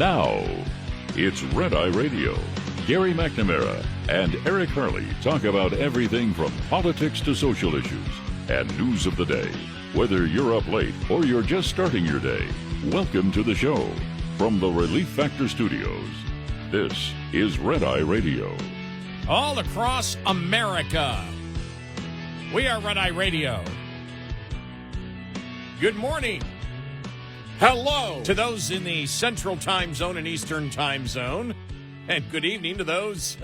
Now, it's Red Eye Radio. Gary McNamara and Eric Harley talk about everything from politics to social issues and news of the day. Whether you're up late or you're just starting your day, welcome to the show. From the Relief Factor Studios, this is Red Eye Radio. All across America, we are Red Eye Radio. Good morning. Hello to those in the Central Time Zone and Eastern Time Zone. And good evening to those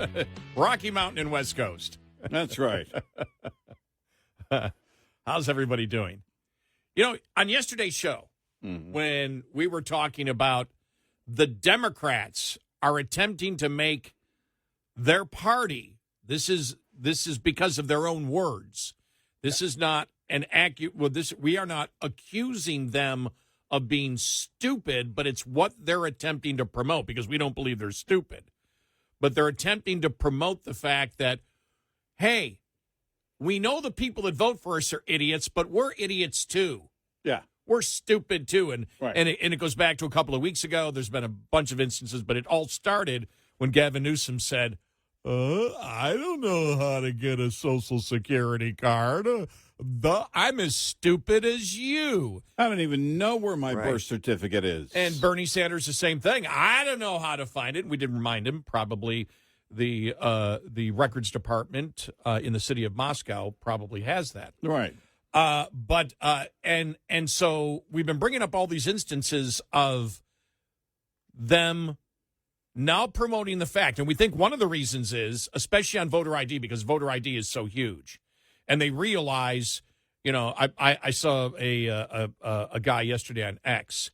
Rocky Mountain and West Coast. That's right. How's everybody doing? You know, on yesterday's show, when we were talking about the Democrats are attempting to make their party, this is because of their own words. This is not an accurate. Well, we are not accusing them of being stupid, but it's what they're attempting to promote, because we don't believe they're stupid. But they're attempting to promote the fact that, hey, we know the people that vote for us are idiots, but we're idiots too. Yeah. We're stupid too. And right. and it goes back to a couple of weeks ago. There's been a bunch of instances, but it all started when Gavin Newsom said, I don't know how to get a Social Security card. I'm as stupid as you. I don't even know where my birth certificate is. And Bernie Sanders, the same thing. I don't know how to find it. We did remind him, probably the records department in the city of Moscow probably has that. Right. But so we've been bringing up all these instances of them now promoting the fact, and we think one of the reasons is, especially on voter ID, because voter ID is so huge, and they realize, you know, I saw a guy yesterday on X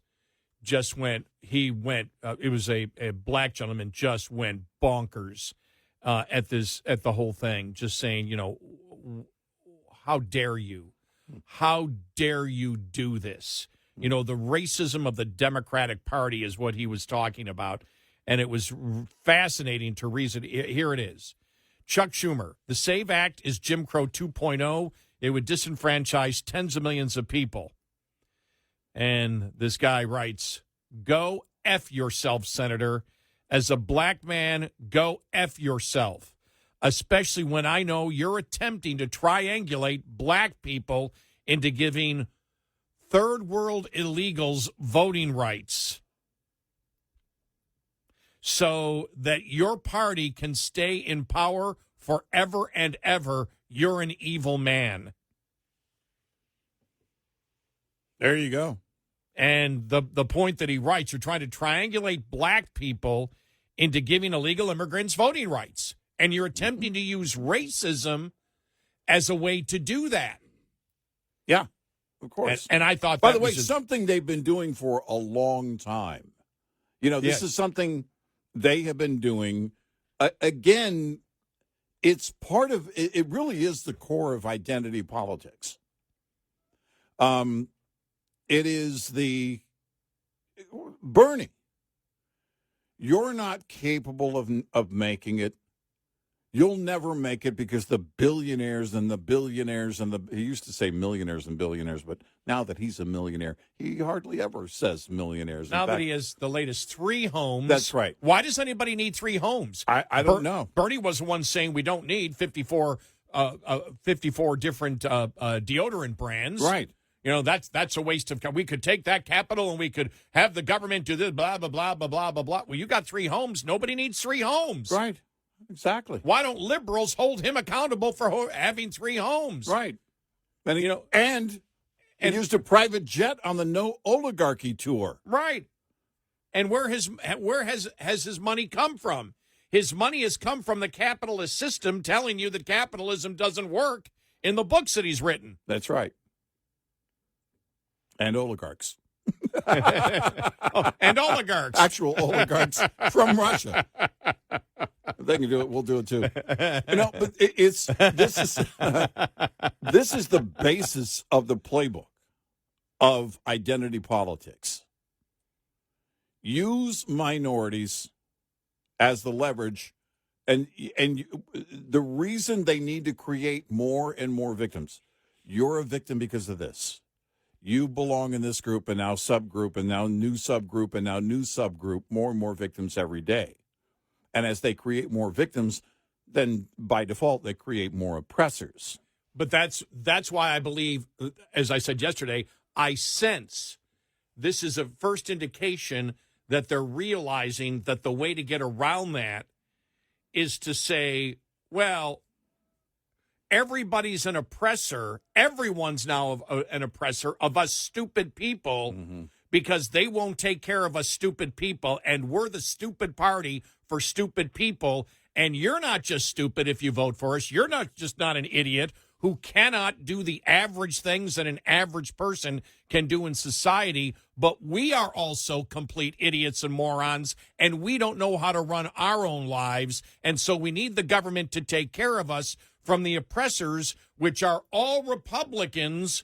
it was a black gentleman, just went bonkers at the whole thing, just saying, you know, how dare you? How dare you do this? You know, the racism of the Democratic Party is what he was talking about. And it was fascinating to reason. Here it is. Chuck Schumer, the SAVE Act is Jim Crow 2.0. It would disenfranchise tens of millions of people. And this guy writes, go F yourself, Senator. As a black man, go F yourself. Especially when I know you're attempting to triangulate black people into giving third world illegals voting rights, so that your party can stay in power forever and ever. You're an evil man. There you go. And the point that he writes, you're trying to triangulate black people into giving illegal immigrants voting rights. And you're attempting to use racism as a way to do that. Yeah, of course. And I thought, by the way, something they've been doing for a long time. You know, this is something they have been doing. Again, it's part of it. Really is the core of identity politics. It is the Bernie. You're not capable of making it. You'll never make it, because the billionaires and the billionaires and he used to say millionaires and billionaires, but now that he's a millionaire, he hardly ever says millionaires. Now that he has the latest 3 homes. That's right. Why does anybody need 3 homes? I don't know. Bernie was the one saying we don't need 54 different deodorant brands. Right. You know, that's a waste of time. We could take that capital and we could have the government do this, blah, blah, blah, blah, blah, blah, blah. Well, you got 3 homes. Nobody needs 3 homes. Right. Exactly. Why don't liberals hold him accountable for having 3 homes? Right. And he used a private jet on the No Oligarchy tour. Right. And where has his money come from? His money has come from the capitalist system telling you that capitalism doesn't work in the books that he's written. That's right. And oligarchs. And oligarchs. Actual oligarchs from Russia. They can do it. We'll do it too. You know, but this is the basis of the playbook of identity politics. Use minorities as the leverage, and the reason they need to create more and more victims. You're a victim because of this. you belong in this group and now subgroup and now new subgroup and now new subgroup, more and more victims every day. And as they create more victims, then by default, they create more oppressors. But that's why I believe, as I said yesterday, I sense this is a first indication that they're realizing that the way to get around that is to say, well, everybody's an oppressor. Everyone's now an oppressor of us stupid people because they won't take care of us stupid people, and we're the stupid party for stupid people. And you're not just stupid if you vote for us. You're not just not an idiot who cannot do the average things that an average person can do in society, but we are also complete idiots and morons, and we don't know how to run our own lives, and so we need the government to take care of us from the oppressors, which are all Republicans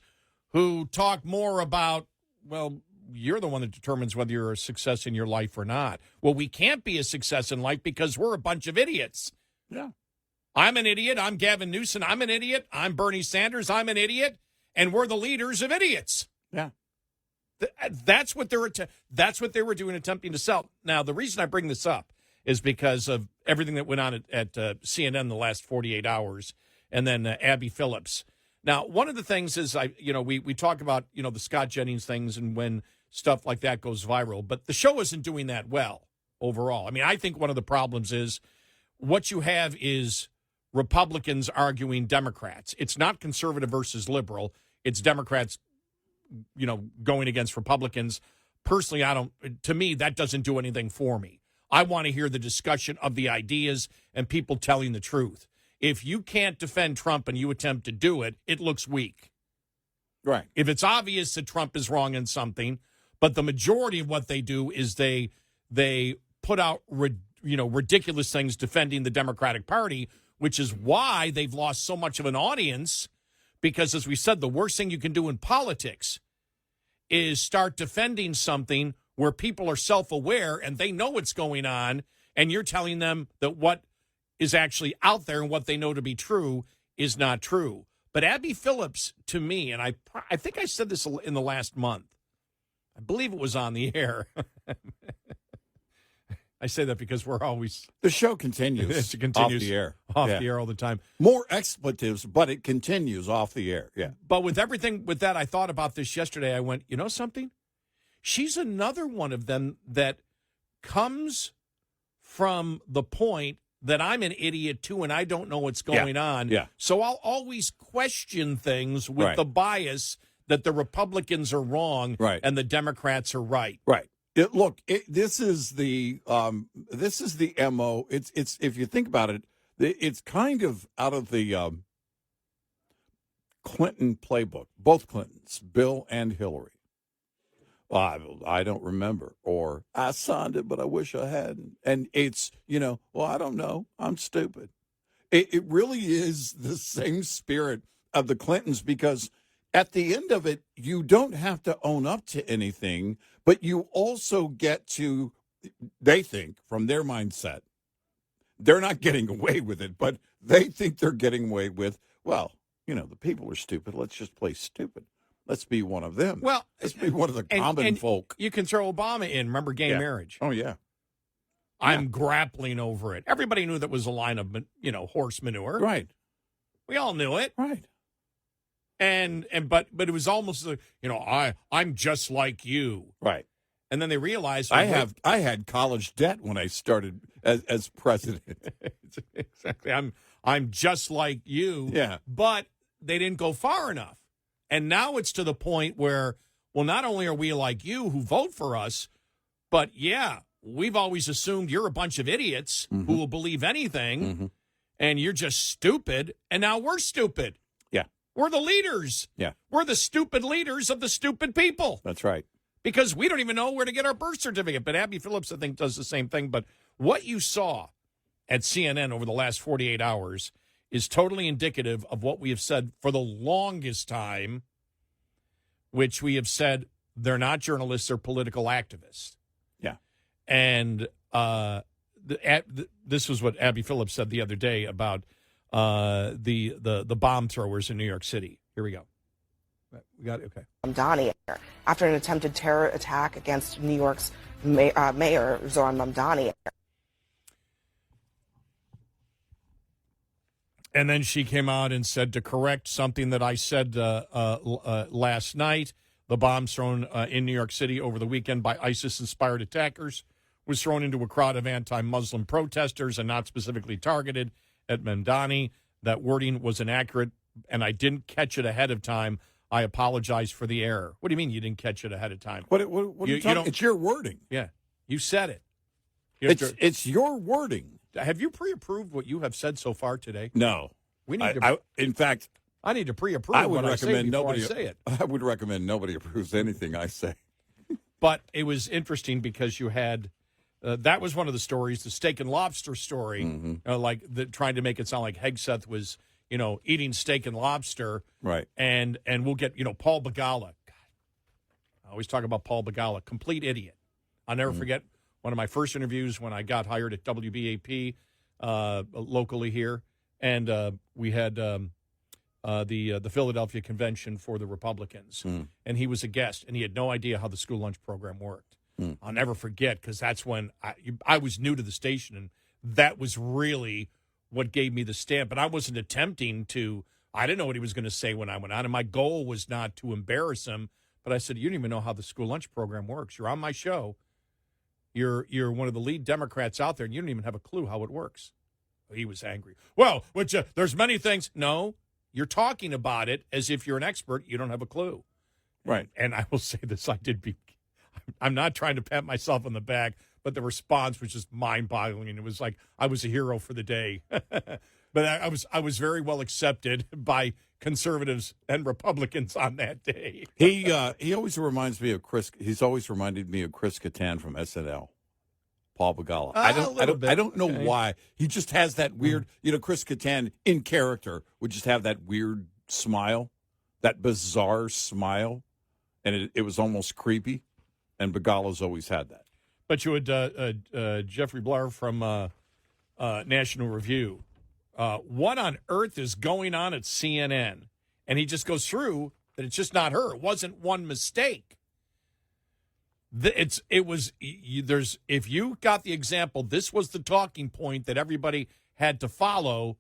who talk more about, well, you're the one that determines whether you're a success in your life or not. Well, we can't be a success in life because we're a bunch of idiots. Yeah. I'm an idiot. I'm Gavin Newsom. I'm an idiot. I'm Bernie Sanders. I'm an idiot. And we're the leaders of idiots. Yeah. That's what they were doing, attempting to sell. Now, the reason I bring this up is because of everything that went on at CNN the last 48 hours, and then Abby Phillips. Now, one of the things is, we talk about, the Scott Jennings things and when stuff like that goes viral, but the show isn't doing that well overall. I mean, I think one of the problems is what you have is Republicans arguing Democrats. It's not conservative versus liberal. It's Democrats, going against Republicans. Personally, to me, that doesn't do anything for me. I want to hear the discussion of the ideas and people telling the truth. If you can't defend Trump and you attempt to do it, it looks weak. Right. If it's obvious that Trump is wrong in something, but the majority of what they do is they put out ridiculous things defending the Democratic Party, which is why they've lost so much of an audience, because, as we said, the worst thing you can do in politics is start defending something where people are self-aware and they know what's going on, and you're telling them that what is actually out there and what they know to be true is not true. But Abby Phillips, to me, and I think I said this in the last month, I believe it was on the air. I say that because we're always... The show continues. It continues off the air. Off the air all the time. More expletives, but it continues off the air. Yeah. But with everything with that, I thought about this yesterday. I went, you know something? She's another one of them that comes from the point that I'm an idiot too and I don't know what's going on. Yeah. So I'll always question things with the bias that the Republicans are wrong and the Democrats are right. Right. This is the MO. It's if you think about it, it's kind of out of the Clinton playbook. Both Clintons, Bill and Hillary. I don't remember, or I signed it, but I wish I hadn't. And it's, I don't know. I'm stupid. It really is the same spirit of the Clintons, because at the end of it, you don't have to own up to anything, but you also get to, they think, from their mindset, they're not getting away with it, but they think they're getting away with, the people are stupid. Let's just play stupid. Let's be one of them. Well, let's be one of the common folk. You can throw Obama in. Remember gay marriage? Oh, yeah. I'm grappling over it. Everybody knew that was a line of, horse manure. Right. We all knew it. Right. But it was almost like, I'm just like you. Right. And then they realized I had college debt when I started as president. Exactly. I'm just like you. Yeah. But they didn't go far enough. And now it's to the point where, well, not only are we like you who vote for us, but we've always assumed you're a bunch of idiots who will believe anything, and you're just stupid, and now we're stupid. Yeah. We're the leaders. Yeah. We're the stupid leaders of the stupid people. That's right. Because we don't even know where to get our birth certificate. But Abby Phillips, I think, does the same thing. But what you saw at CNN over the last 48 hours is totally indicative of what we have said for the longest time, which we have said they're not journalists, they're political activists. Yeah. And this was what Abby Phillips said the other day about the bomb throwers in New York City. Here we go. We got it. Okay. Mamdani after an attempted terror attack against New York's Mayor Zohran Mamdani. And then she came out and said, to correct something that I said last night, the bomb thrown in New York City over the weekend by ISIS-inspired attackers was thrown into a crowd of anti-Muslim protesters and not specifically targeted at Mamdani. That wording was inaccurate, and I didn't catch it ahead of time. I apologize for the error. What do you mean you didn't catch it ahead of time? What are you talking? It's your wording. Yeah, you said it. It's your wording. Have you pre-approved what you have said so far today? No. We need to. In fact, I need to pre-approve what I say before I say it. I would recommend nobody approves anything I say. But it was interesting because you had that was one of the stories, the steak and lobster story, trying to make it sound like Hegseth was, eating steak and lobster. Right. And we'll get, Paul Begala. God, I always talk about Paul Begala, complete idiot. I'll never forget one of my first interviews when I got hired at WBAP locally here. And we had the Philadelphia convention for the Republicans. And he was a guest, and he had no idea how the school lunch program worked. I'll never forget, because that's when I was new to the station, and that was really what gave me the stamp. But I wasn't attempting to – I didn't know what he was going to say when I went on, and my goal was not to embarrass him. But I said, you don't even know how the school lunch program works. You're on my show. You're one of the lead Democrats out there, and you don't even have a clue how it works. He was angry. Well, there's many things. No, you're talking about it as if you're an expert. You don't have a clue. Right. And I will say this. I'm not trying to pat myself on the back, but the response was just mind-boggling. And it was like I was a hero for the day. But I was very well accepted by conservatives and Republicans on that day. He always reminds me of Chris. He's always reminded me of Chris Kattan from SNL. Paul Begala. I don't know why. He just has that weird, Chris Kattan in character would just have that weird smile, that bizarre smile, and it was almost creepy. And Begala's always had that. But you had Jeffrey Blair from National Review. What on earth is going on at CNN? And he just goes through that it's just not her. It wasn't one mistake. If you got the example, this was the talking point that everybody had to follow.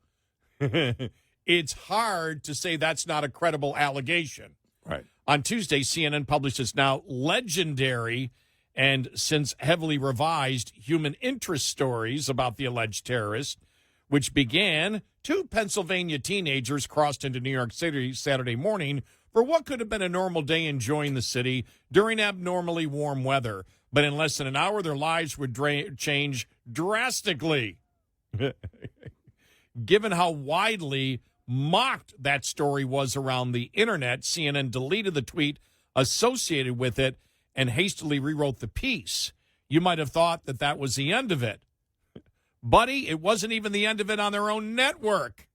It's hard to say that's not a credible allegation. Right. On Tuesday, CNN published its now legendary and since heavily revised human interest stories about the alleged terrorist, which began 2 Pennsylvania teenagers crossed into New York City Saturday morning for what could have been a normal day enjoying the city during abnormally warm weather. But in less than an hour, their lives would change drastically. Given how widely mocked that story was around the internet, CNN deleted the tweet associated with it and hastily rewrote the piece. You might have thought that was the end of it. Buddy, it wasn't even the end of it on their own network.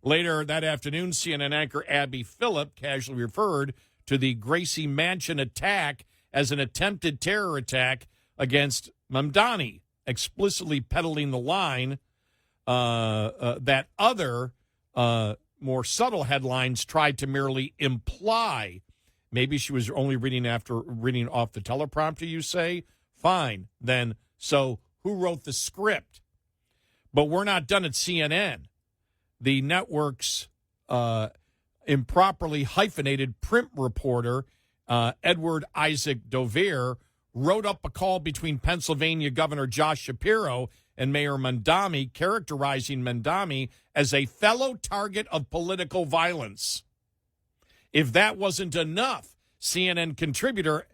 Later that afternoon, CNN anchor Abby Phillip casually referred to the Gracie Mansion attack as an attempted terror attack against Mamdani, explicitly peddling the line that other more subtle headlines tried to merely imply. Maybe she was only reading off the teleprompter, you say? Fine. Then, so who wrote the script? But we're not done at CNN. The network's improperly hyphenated print reporter, Edward Isaac Dovere, wrote up a call between Pennsylvania Governor Josh Shapiro and Mayor Mamdani, characterizing Mamdani as a fellow target of political violence. If that wasn't enough, CNN contributor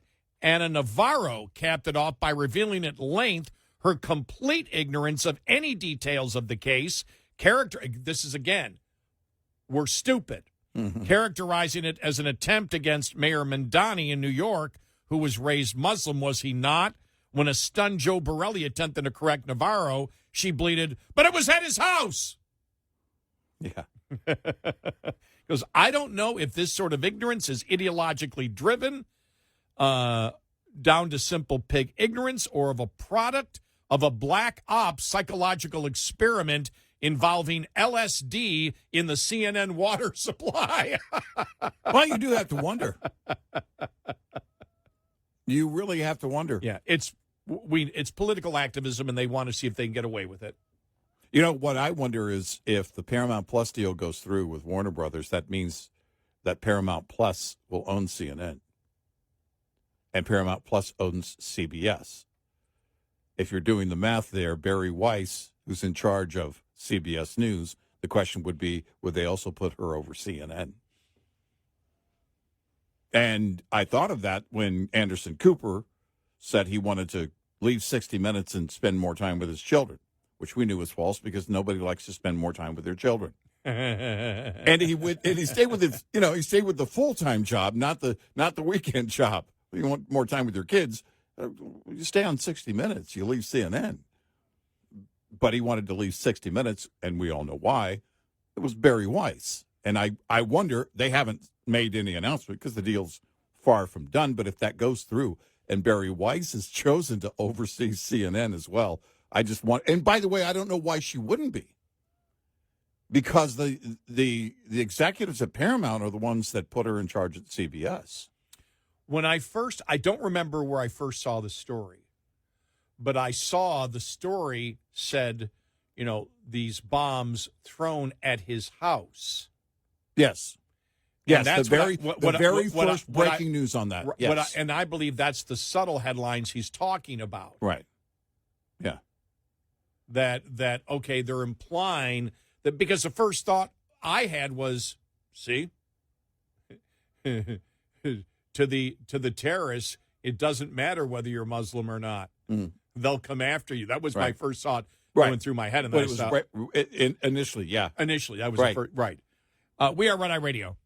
Anna Navarro capped it off by revealing at length her complete ignorance of any details of the case. This is, again, we're stupid. Mm-hmm. Characterizing it as an attempt against Mayor Mamdani in New York, who was raised Muslim, was he not? When a stunned Joe Borelli attempted to correct Navarro, she bleated, "But it was at his house." Yeah. Because I don't know if this sort of ignorance is ideologically driven down to simple pig ignorance or of a product of a black ops psychological experiment involving LSD in the CNN water supply. Well, you do have to wonder. You really have to wonder. Yeah, it's political activism, and they want to see if they can get away with it. You know, what I wonder is if the Paramount Plus deal goes through with Warner Brothers, that means that Paramount Plus will own CNN. And Paramount Plus owns CBS. If you're doing the math there, Barry Weiss, who's in charge of CBS News, the question would be, would they also put her over CNN? And I thought of that when Anderson Cooper said he wanted to leave 60 Minutes and spend more time with his children, which we knew was false because nobody likes to spend more time with their children. And he stayed with his, he stayed with the full-time job, not the weekend job. You want more time with your kids, you stay on 60 Minutes, you leave CNN. But he wanted to leave 60 Minutes, and we all know why. It was Barry Weiss. And I wonder, they haven't made any announcement because the deal's far from done, but if that goes through and Barry Weiss is chosen to oversee CNN as well, I just want, and by the way, I don't know why she wouldn't be. Because the executives at Paramount are the ones that put her in charge at CBS. I don't remember where I first saw the story, but I saw the story said, these bombs thrown at his house. Yes. Yes, that's the very first breaking news on that. Yes. And I believe that's the subtle headlines he's talking about. Right. Yeah. That okay, they're implying that, because the first thought I had was, see, to the terrorists, it doesn't matter whether you're Muslim or not. Mm. They'll come after you. That was my first thought going through my head. And then initially, yeah. Initially, that was the first, right. We are Red Eye Radio.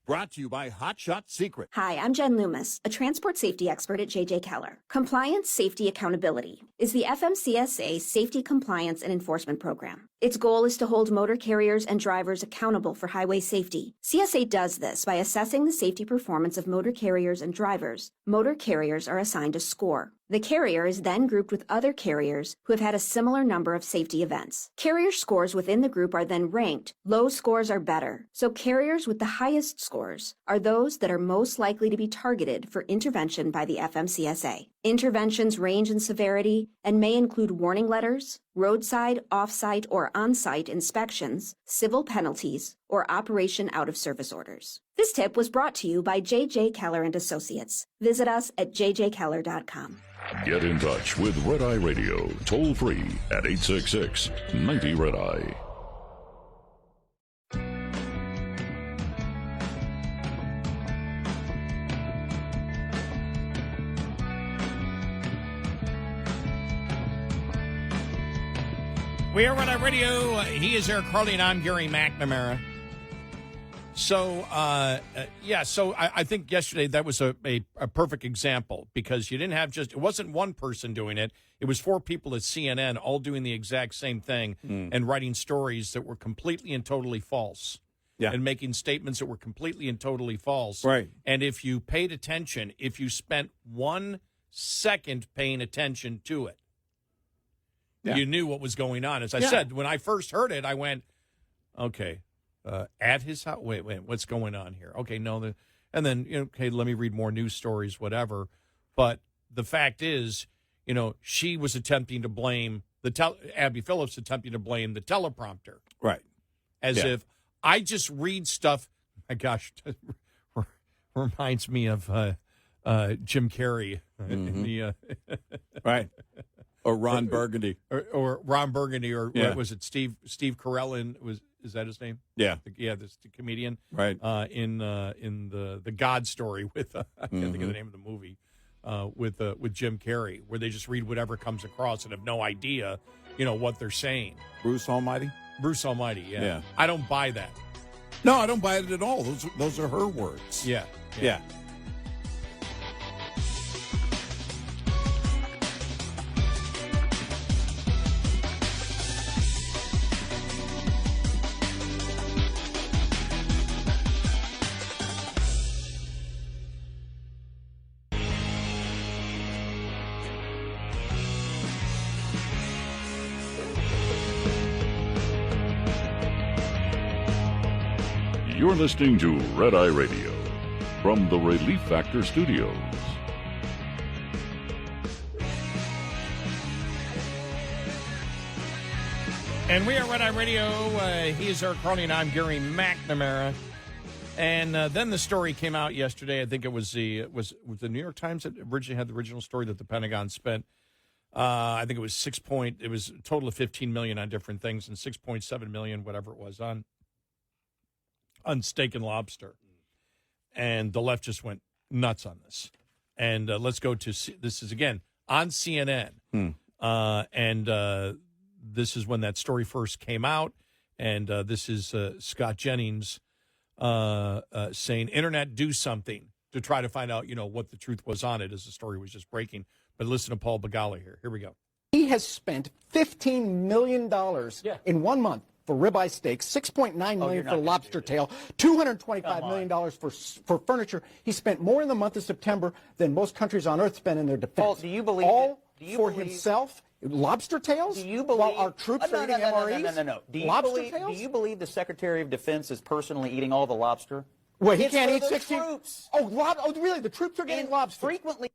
Brought to you by Hot Shot Secret. Hi, I'm Jen Loomis, a transport safety expert at J.J. Keller. Compliance, Safety, Accountability is the FMCSA Safety, Compliance, and Enforcement Program. Its goal is to hold motor carriers and drivers accountable for highway safety. CSA does this by assessing the safety performance of motor carriers and drivers. Motor carriers are assigned a score. The carrier is then grouped with other carriers who have had a similar number of safety events. Carrier scores within the group are then ranked. Low scores are better, so carriers with the highest scores are those that are most likely to be targeted for intervention by the FMCSA. Interventions range in severity and may include warning letters, roadside, off-site, or on-site inspections, civil penalties, or operation out-of-service orders. This tip was brought to you by J.J. Keller & Associates. Visit us at jjkeller.com. Get in touch with Red Eye Radio, toll free at 866-90-RED-EYE. We are Red Eye Radio. He is Eric Harley, and I'm Gary McNamara. So, so I think yesterday that was a perfect example, because you didn't have it wasn't one person doing it. It was 4 people at CNN all doing the exact same thing and writing stories that were completely and totally false. Yeah. And making statements that were completely and totally false. Right. And if you paid attention, if you spent 1 second paying attention to it, you knew what was going on. As I said, when I first heard it, I went, okay. At his house? Wait, what's going on here? Okay, no. And then, okay, let me read more news stories, whatever. But the fact is, she was attempting to blame Abby Phillips attempting to blame the teleprompter. Right. As if I just read stuff. My gosh, reminds me of Jim Carrey. Right. Or Ron Burgundy. Or Ron Burgundy, or what was it? Steve Carell is that his name? Yeah. The comedian. Right. In the God Story with I can't think of the name of the movie, with Jim Carrey, where they just read whatever comes across and have no idea, what they're saying. Bruce Almighty. Bruce Almighty. Yeah. I don't buy that. No, I don't buy it at all. Those are her words. Yeah. You're listening to Red Eye Radio from the Relief Factor Studios. And we are Red Eye Radio. He is Eric Carney, and I'm Gary McNamara. And then the story came out yesterday. I think it was the New York Times that originally had the original story that the Pentagon spent. I think it was it was a total of $15 million on different things, and $6.7 million, whatever it was, on steak and lobster. And the left just went nuts on this. And let's go to this is again on CNN. This is when that story first came out, and this is Scott Jennings saying, "Internet, do something to try to find out, what the truth was on it," as the story was just breaking. But listen to Paul Begala here. Here we go. He has spent $15 million in 1 month for ribeye steak, $6.9 million for lobster tail, $225 million for furniture. He spent more in the month of September than most countries on earth spend in their defense. Paul, do you believe all for himself? Lobster tails? Do you believe while our troops are eating MREs? No. Do you believe the Secretary of Defense is personally eating all the lobster? Wait, he can't eat 16? Troops. Oh, really? The troops are getting lobster? Frequently.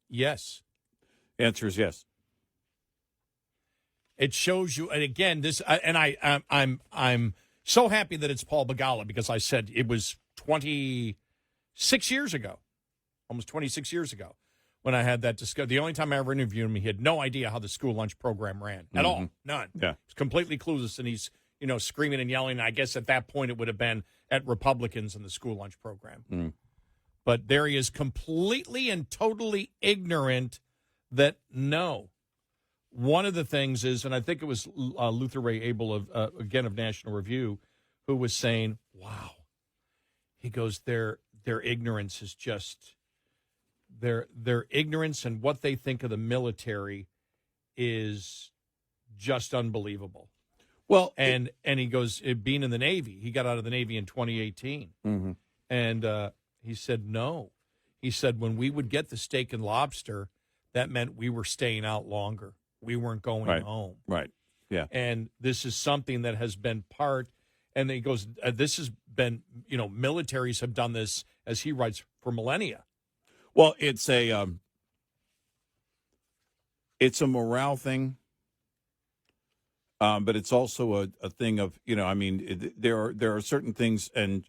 Yes. Answer is yes. It shows you, and again, this, and I'm so happy that it's Paul Begala, because I said it was 26 years ago, almost 26 years ago, when I had that discussion. The only time I ever interviewed him, he had no idea how the school lunch program ran at all. None. Yeah. He's completely clueless, and he's, screaming and yelling. I guess at that point it would have been at Republicans in the school lunch program. But there he is, completely and totally ignorant that no. One of the things is, and I think it was Luther Ray Abel of National Review, who was saying, "Wow," he goes, their ignorance is just their ignorance, and what they think of the military is just unbelievable. Well, and he goes, being in the Navy, he got out of the Navy in 2018, and he said no. He said when we would get the steak and lobster, that meant we were staying out longer. We weren't going home. Right. Yeah. And this is something that has been part, and he goes, this has been, militaries have done this, as he writes, for millennia. Well, it's a morale thing, but it's also a thing of, there are certain things, and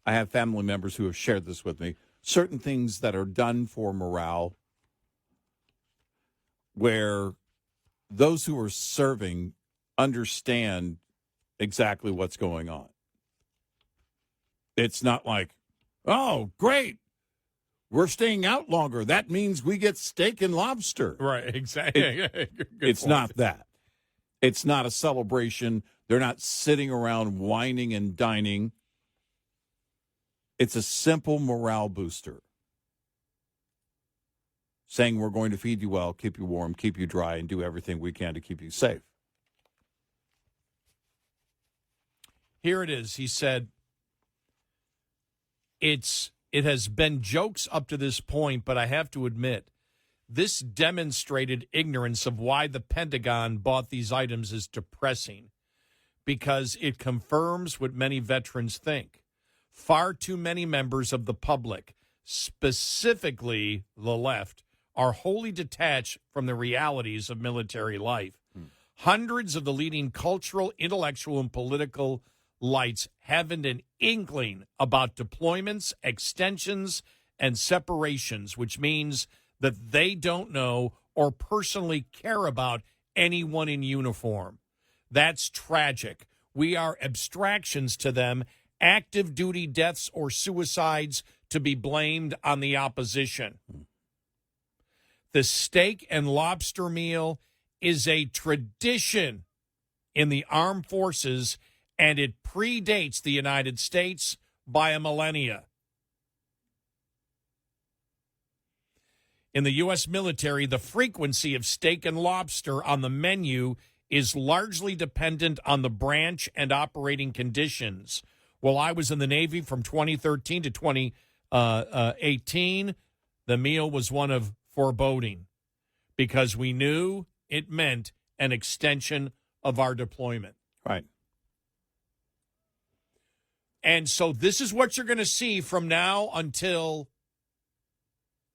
I have family members who have shared this with me, certain things that are done for morale where those who are serving understand exactly what's going on. It's not like, oh, great, we're staying out longer. That means we get steak and lobster. Right, exactly. It's not that. It's not a celebration. They're not sitting around whining and dining. It's a simple morale booster. Saying we're going to feed you well, keep you warm, keep you dry, and do everything we can to keep you safe. Here it is. He said, it has been jokes up to this point, but I have to admit, this demonstrated ignorance of why the Pentagon bought these items is depressing, because it confirms what many veterans think. Far too many members of the public, specifically the left, are wholly detached from the realities of military life. Hundreds of the leading cultural, intellectual, and political lights haven't an inkling about deployments, extensions, and separations, which means that they don't know or personally care about anyone in uniform. That's tragic. We are abstractions to them, active duty deaths or suicides to be blamed on the opposition. The steak and lobster meal is a tradition in the armed forces, and it predates the United States by a millennia. In the U.S. military, the frequency of steak and lobster on the menu is largely dependent on the branch and operating conditions. While I was in the Navy from 2013 to 2018, the meal was one of foreboding, because we knew it meant an extension of our deployment. Right. And so this is what you're going to see from now until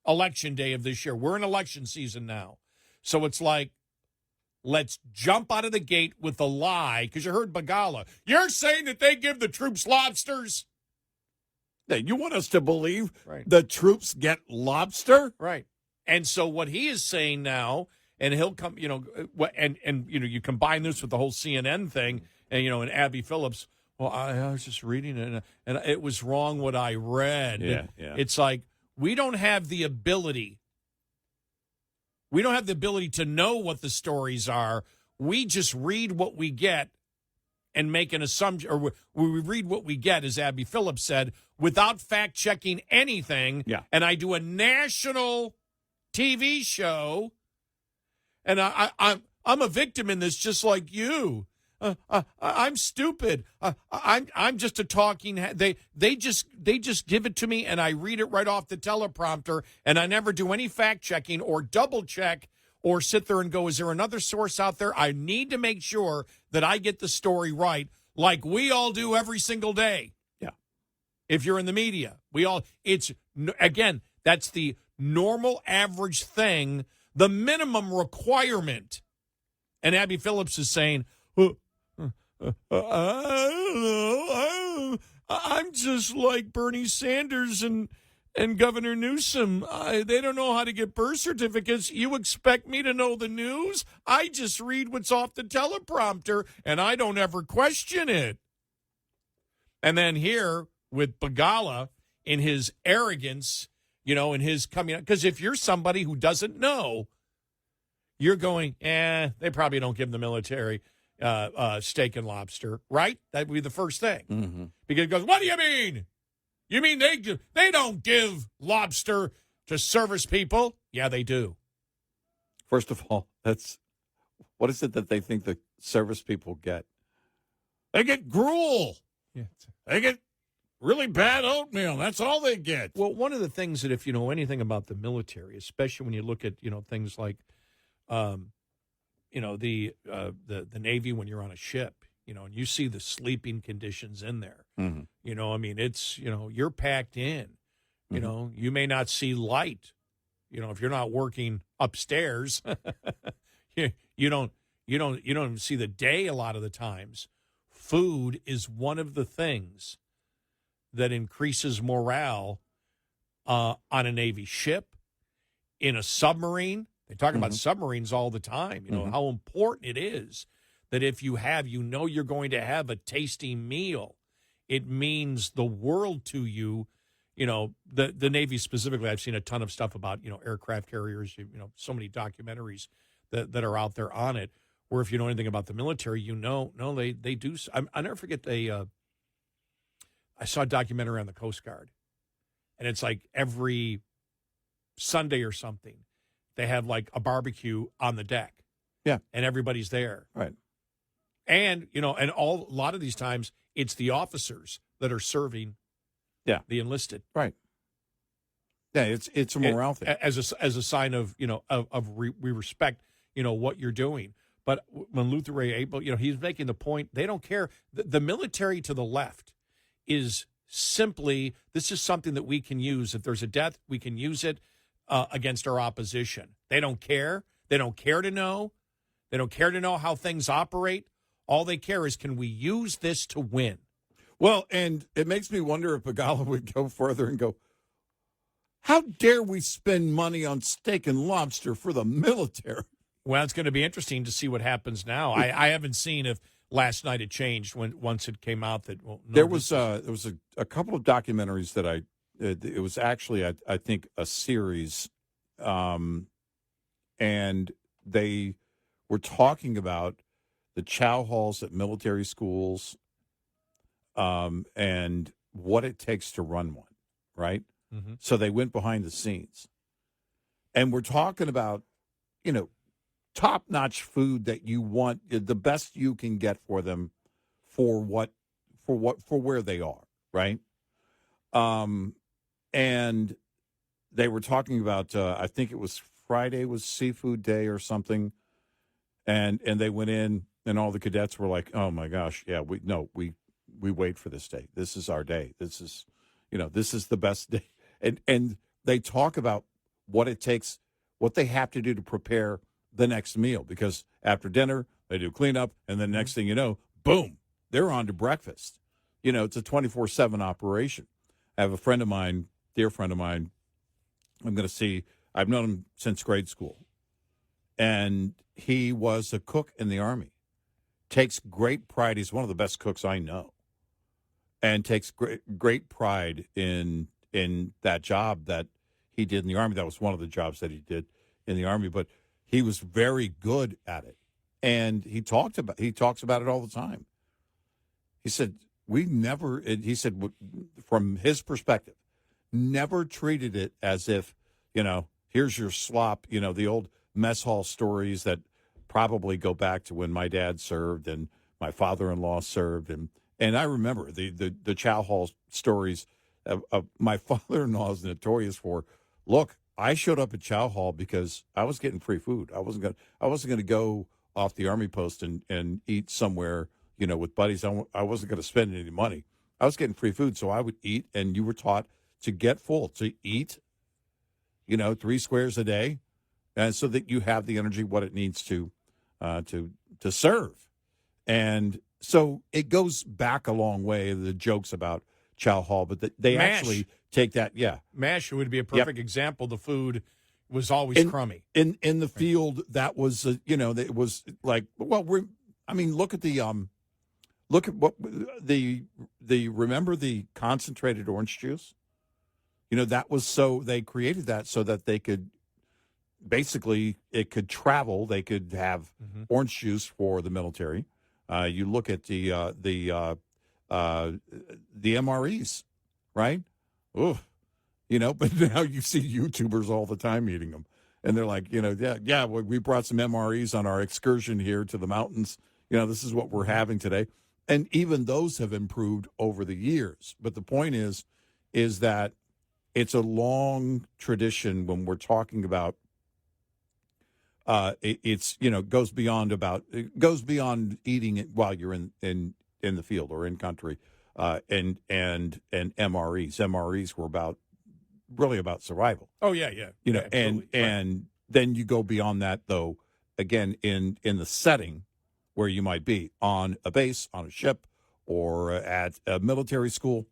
Election Day of this year. We're in election season now. So it's like, let's jump out of the gate with a lie, because you heard Begala. You're saying that they give the troops lobsters? You want us to believe Right. the troops get lobster? Right. And so what he is saying now, and he'll come, and you combine this with the whole CNN thing, and Abby Phillips, well, I was just reading it, and it was wrong what I read. Yeah. It's like, we don't have the ability. We don't have the ability to know what the stories are. We just read what we get and make an assumption, or we read what we get, as Abby Phillips said, without fact-checking anything. Yeah. And I do a national TV show, and I'm a victim in this, just like you. I'm stupid. I'm just a talking head. They just give it to me, and I read it right off the teleprompter, and I never do any fact checking or double check or sit there and go, is there another source out there? I need to make sure that I get the story right, like we all do every single day. Yeah. If you're in the media, again, that's the normal average thing, the minimum requirement. And Abby Phillips is saying, I don't know. I'm just like Bernie Sanders and Governor Newsom. They don't know how to get birth certificates. You expect me to know the news? I just read what's off the teleprompter, and I don't ever question it. And then here with Begala in his arrogance, in his coming out. Because if you're somebody who doesn't know, you're going, they probably don't give the military steak and lobster, right? That would be the first thing. Mm-hmm. Because it goes, what do you mean? You mean they don't give lobster to service people? Yeah, they do. First of all, what is it that they think the service people get? They get gruel. Yeah. They get really bad oatmeal. That's all they get. Well, one of the things that if you know anything about the military, especially when you look at, things like, the Navy when you're on a ship, and you see the sleeping conditions in there. Mm-hmm. It's, you're packed in. You may not see light. If you're not working upstairs, you don't even see the day a lot of the times. Food is one of the things that increases morale on a Navy ship, in a submarine. They talk about submarines all the time, how important it is that if you have, you're going to have a tasty meal. It means the world to you. The Navy specifically, I've seen a ton of stuff about, aircraft carriers, so many documentaries that are out there on it, where if you know anything about the military, they do. I never forget I saw a documentary on the Coast Guard, and it's like every Sunday or something, they have like a barbecue on the deck. Yeah. And everybody's there. Right. And, a lot of these times it's the officers that are serving the enlisted. Right. Yeah, it's a morale thing. As a sign of, we respect, what you're doing. But when Luther Ray Abel, he's making the point, they don't care. The military to the left is simply, this is something that we can use. If there's a death, we can use it against our opposition. They don't care. They don't care to know. They don't care to know how things operate. All they care is, can we use this to win? Well, and it makes me wonder if Begala would go further and go, how dare we spend money on steak and lobster for the military? Well, it's going to be interesting to see what happens now. I haven't seen if last night it changed once it came out that there was a couple of documentaries that it was actually I think a series, and they were talking about the chow halls at military schools, and what it takes to run one, right? Mm-hmm. So they went behind the scenes, and we're talking about, top-notch food that you want, the best you can get for them, for where they are, right? And they were talking about, I think it was Friday was seafood day or something, and they went in, and all the cadets were like, "Oh my gosh, yeah, we wait for this day. This is our day. This is, this is the best day. And they talk about what it takes, what they have to do to prepare the next meal, because after dinner they do cleanup, and then next thing you know, boom, they're on to breakfast. It's a 24/7 operation. I have a friend of mine, dear friend of mine, I'm going to see. I've known him since grade school, and he was a cook in the Army. Takes great pride. He's one of the best cooks I know, and takes great pride in that job that he did in the Army. That was one of the jobs that he did in the Army, but he was very good at it, and he talks about it all the time. He said he said from his perspective, never treated it as if, here's your slop, the old mess hall stories that probably go back to when my dad served and my father-in-law served. And I remember the chow hall stories. My father-in-law is notorious for, look, I showed up at chow hall because I was getting free food. I wasn't going to go off the Army post and eat somewhere, with buddies. I wasn't going to spend any money. I was getting free food, so I would eat, and you were taught to get full, to eat, 3 squares a day, and so that you have the energy, what it needs to serve. And so it goes back a long way, the jokes about chow hall, but they MASH. actually take that, MASH would be a perfect example. The food was always crummy. In the field, that was, it was like, well, look at what remember the concentrated orange juice? That was they created that so that they could, basically, it could travel. They could have orange juice for the military. You look at the MREs, right? Ooh, but now you see YouTubers all the time eating them. And they're like, we brought some MREs on our excursion here to the mountains. This is what we're having today. And even those have improved over the years. But the point is that it's a long tradition when we're talking about it's goes beyond eating it while you're in the field or in country, and MREs were really about survival. Oh yeah. And then you go beyond that, though, again in the setting where you might be on a base, on a ship, or at a military school,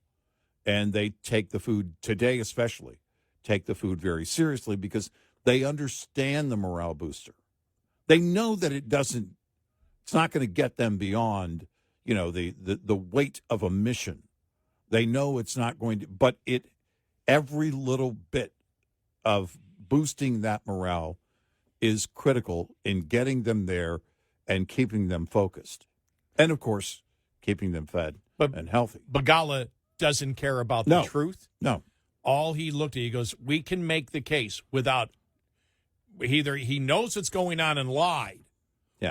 and they take the food today, especially take the food very seriously because they understand the morale booster. They know that it's not going to get them beyond, the weight of a mission. They know it's not going to, but every little bit of boosting that morale is critical in getting them there and keeping them focused. And, of course, keeping them fed and healthy. Bagala doesn't care about the truth. No. All he looked at, he goes, we can make the case without, either he knows what's going on and lied,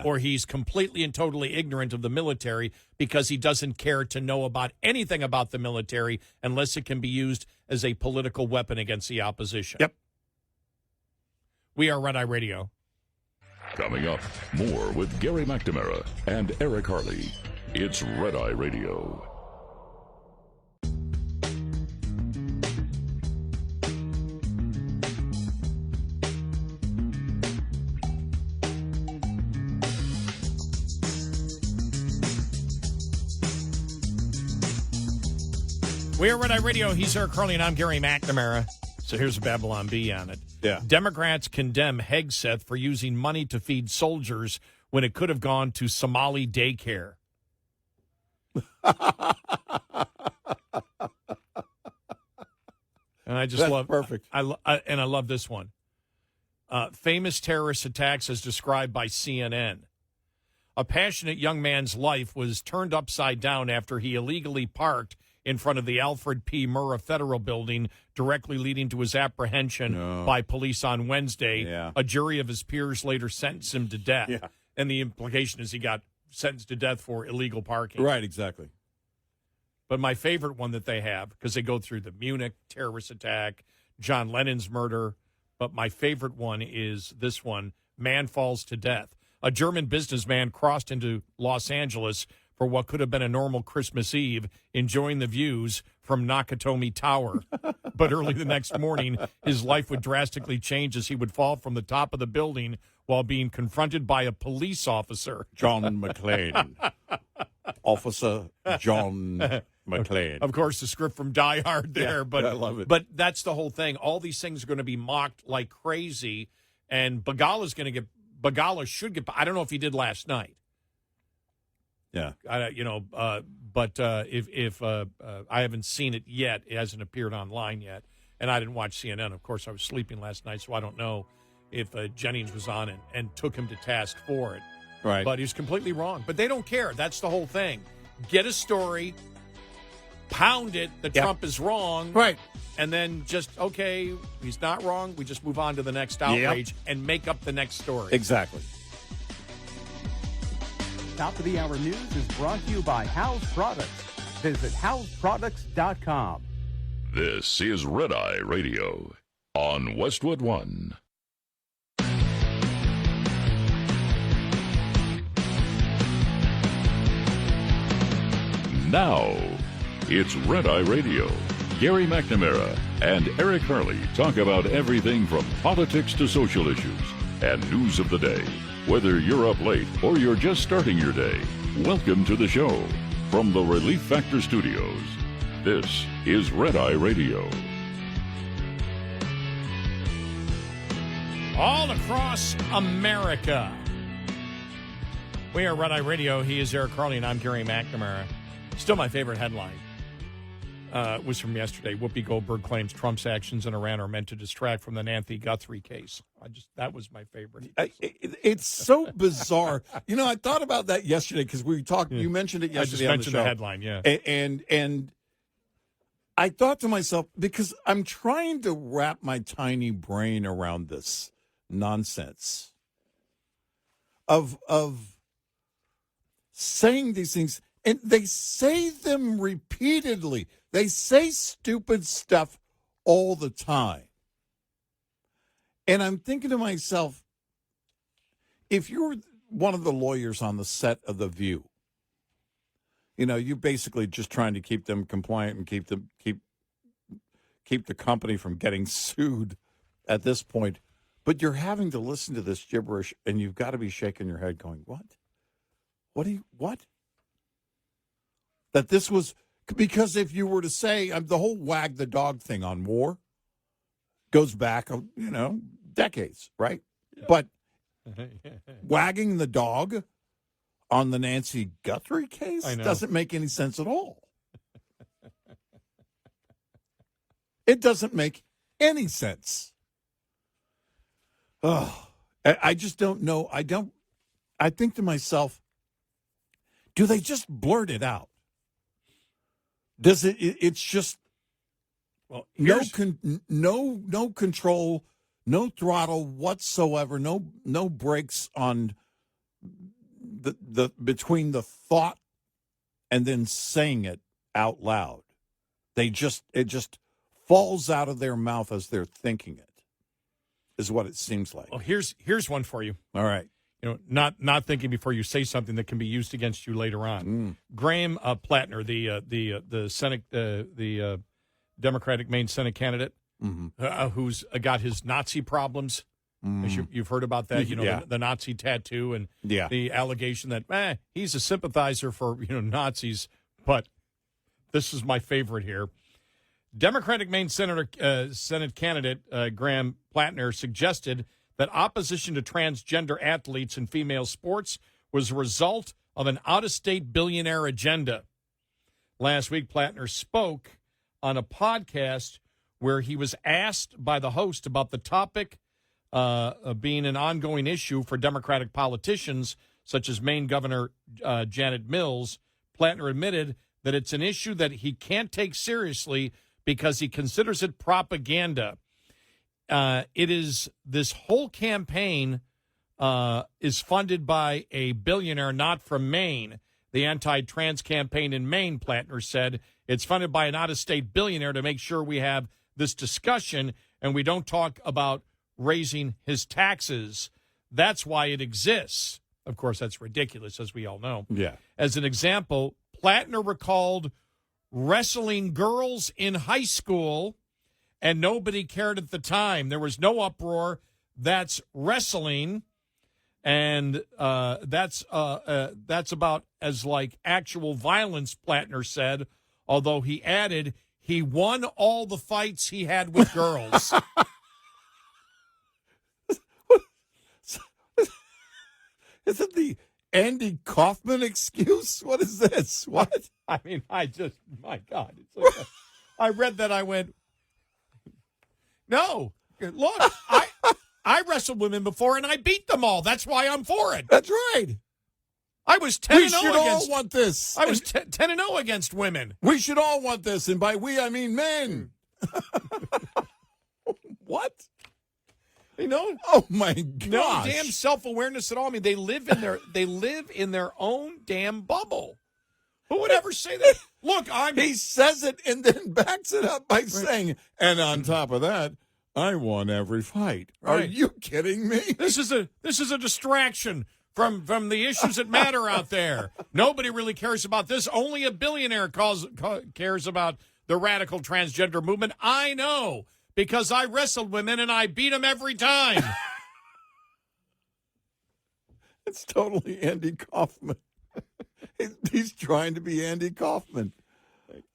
or he's completely and totally ignorant of the military because he doesn't care to know about anything about the military unless it can be used as a political weapon against the opposition. Yep. We are Red Eye Radio. Coming up, more with Gary McNamara and Eric Harley. It's Red Eye Radio. We are Red Eye Radio. He's Eric Harley, and I'm Gary McNamara. So here's a Babylon Bee on it. Yeah. Democrats condemn Hegseth for using money to feed soldiers when it could have gone to Somali daycare. And I just love perfect. I love this one. Famous terrorist attacks as described by CNN. A passionate young man's life was turned upside down after he illegally parked in front of the Alfred P. Murrah Federal Building, directly leading to his apprehension by police on Wednesday. Yeah. A jury of his peers later sentenced him to death. Yeah. And the implication is he got sentenced to death for illegal parking. Right, exactly. But my favorite one that they have, because they go through the Munich terrorist attack, John Lennon's murder, but my favorite one is this one, man falls to death. A German businessman crossed into Los Angeles for what could have been a normal Christmas Eve, enjoying the views from Nakatomi Tower. But early the next morning, his life would drastically change as he would fall from the top of the building while being confronted by a police officer. John McClane. Officer John McClane. Of course, the script from Die Hard there. Yeah, but I love it. But that's the whole thing. All these things are going to be mocked like crazy, and Begala should get, I don't know if he did last night. Yeah. But if I haven't seen it yet, it hasn't appeared online yet, and I didn't watch CNN. Of course, I was sleeping last night, so I don't know if Jennings was on and took him to task for it. Right. But he's completely wrong. But they don't care. That's the whole thing. Get a story, pound it that Trump is wrong. Right. And then just, okay, he's not wrong. We just move on to the next outrage and make up the next story. Exactly. Top of the Hour News is brought to you by House Products. Visit houseproducts.com. This is Red Eye Radio on Westwood One. Now, it's Red Eye Radio. Gary McNamara and Eric Hurley talk about everything from politics to social issues and news of the day. Whether you're up late or you're just starting your day, welcome to the show. From the Relief Factor Studios, this is Red Eye Radio. All across America. We are Red Eye Radio. He is Eric Carly, and I'm Gary McNamara. Still my favorite headline was from yesterday. Whoopi Goldberg claims Trump's actions in Iran are meant to distract from the Nancy Guthrie case. That was my favorite. It's so bizarre. I thought about that yesterday because we talked. You mentioned it yesterday. I just mentioned the headline, yeah. And I thought to myself, because I'm trying to wrap my tiny brain around this nonsense of saying these things. And they say them repeatedly. They say stupid stuff all the time. And I'm thinking to myself, if you're one of the lawyers on the set of The View, you're basically just trying to keep them compliant and keep the company from getting sued at this point. But you're having to listen to this gibberish, and you've got to be shaking your head going, what? What? That this was, because if you were to say, the whole wag the dog thing on war goes back, decades, right? Yeah. But wagging the dog on the Nancy Guthrie case doesn't make any sense at all. It doesn't make any sense. Oh, I just don't know. I think to myself, do they just blurt it out? Does it? It's just no control, no throttle whatsoever, no brakes on the between the thought and then saying it out loud. It just falls out of their mouth as they're thinking it, is what it seems like. Well, here's one for you. All right. Not thinking before you say something that can be used against you later on. Graham Plattner, the Senate, the Democratic Maine Senate candidate, who's got his Nazi problems. As you've heard about that, the Nazi tattoo and the allegation that he's a sympathizer for Nazis. But this is my favorite here. Democratic Maine Senate candidate Graham Plattner suggested that opposition to transgender athletes in female sports was a result of an out-of-state billionaire agenda. Last week, Plattner spoke on a podcast where he was asked by the host about the topic being an ongoing issue for Democratic politicians, such as Maine Governor Janet Mills. Plattner admitted that it's an issue that he can't take seriously because he considers it propaganda. It is this whole campaign is funded by a billionaire not from Maine. The anti-trans campaign in Maine, Plattner said, it's funded by an out-of-state billionaire to make sure we have this discussion and we don't talk about raising his taxes. That's why it exists. Of course, that's ridiculous, as we all know. Yeah. As an example, Plattner recalled wrestling girls in high school, and nobody cared at the time. There was no uproar. That's wrestling, and that's about as like actual violence, Plattner said, although he added he won all the fights he had with girls. Is it the Andy Kaufman excuse? What is this? What? I mean, my God. It's like I read that, I went, no, look, I wrestled women before, and I beat them all. That's why I'm for it. That's right. I was 10-0 We against. should all want this. I was 10-0 against women. We should all want this, and by we I mean men. What? You know? Oh my gosh. No damn self-awareness at all. I mean, they live in their own damn bubble. Who would ever say that? Look, he says it and then backs it up by saying, and on top of that, I won every fight. Right. Are you kidding me? This is a distraction from the issues that matter out there. Nobody really cares about this. Only a billionaire cares about the radical transgender movement. I know, because I wrestled women and I beat them every time. It's totally Andy Kaufman. He's trying to be Andy Kaufman.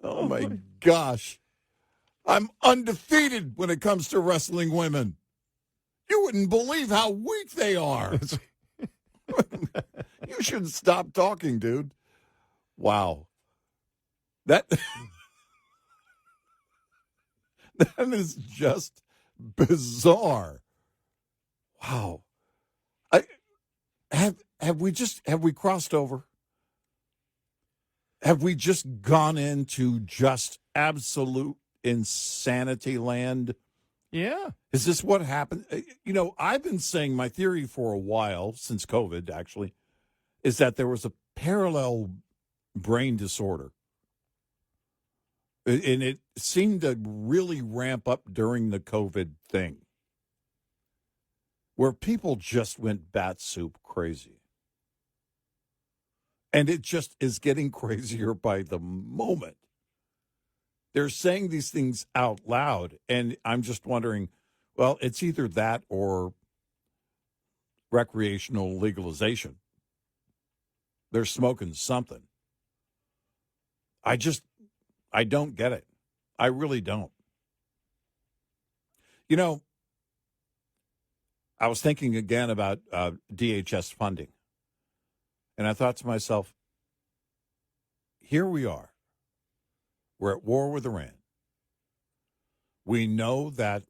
Oh, my gosh. I'm undefeated when it comes to wrestling women. You wouldn't believe how weak they are. You should stop talking, dude. Wow. That is just bizarre. Wow. Have we crossed over? Have we just gone into just absolute insanity land? Yeah. Is this what happened? You know, I've been saying my theory for a while, since COVID, actually, is that there was a parallel brain disorder. And it seemed to really ramp up during the COVID thing, where people just went bat soup crazy. And it just is getting crazier by the moment. They're saying these things out loud, and I'm just wondering, well, it's either that or recreational legalization. They're smoking something. I don't get it. I really don't. You know, I was thinking again about DHS funding. And I thought to myself, here we are. We're at war with Iran. We know that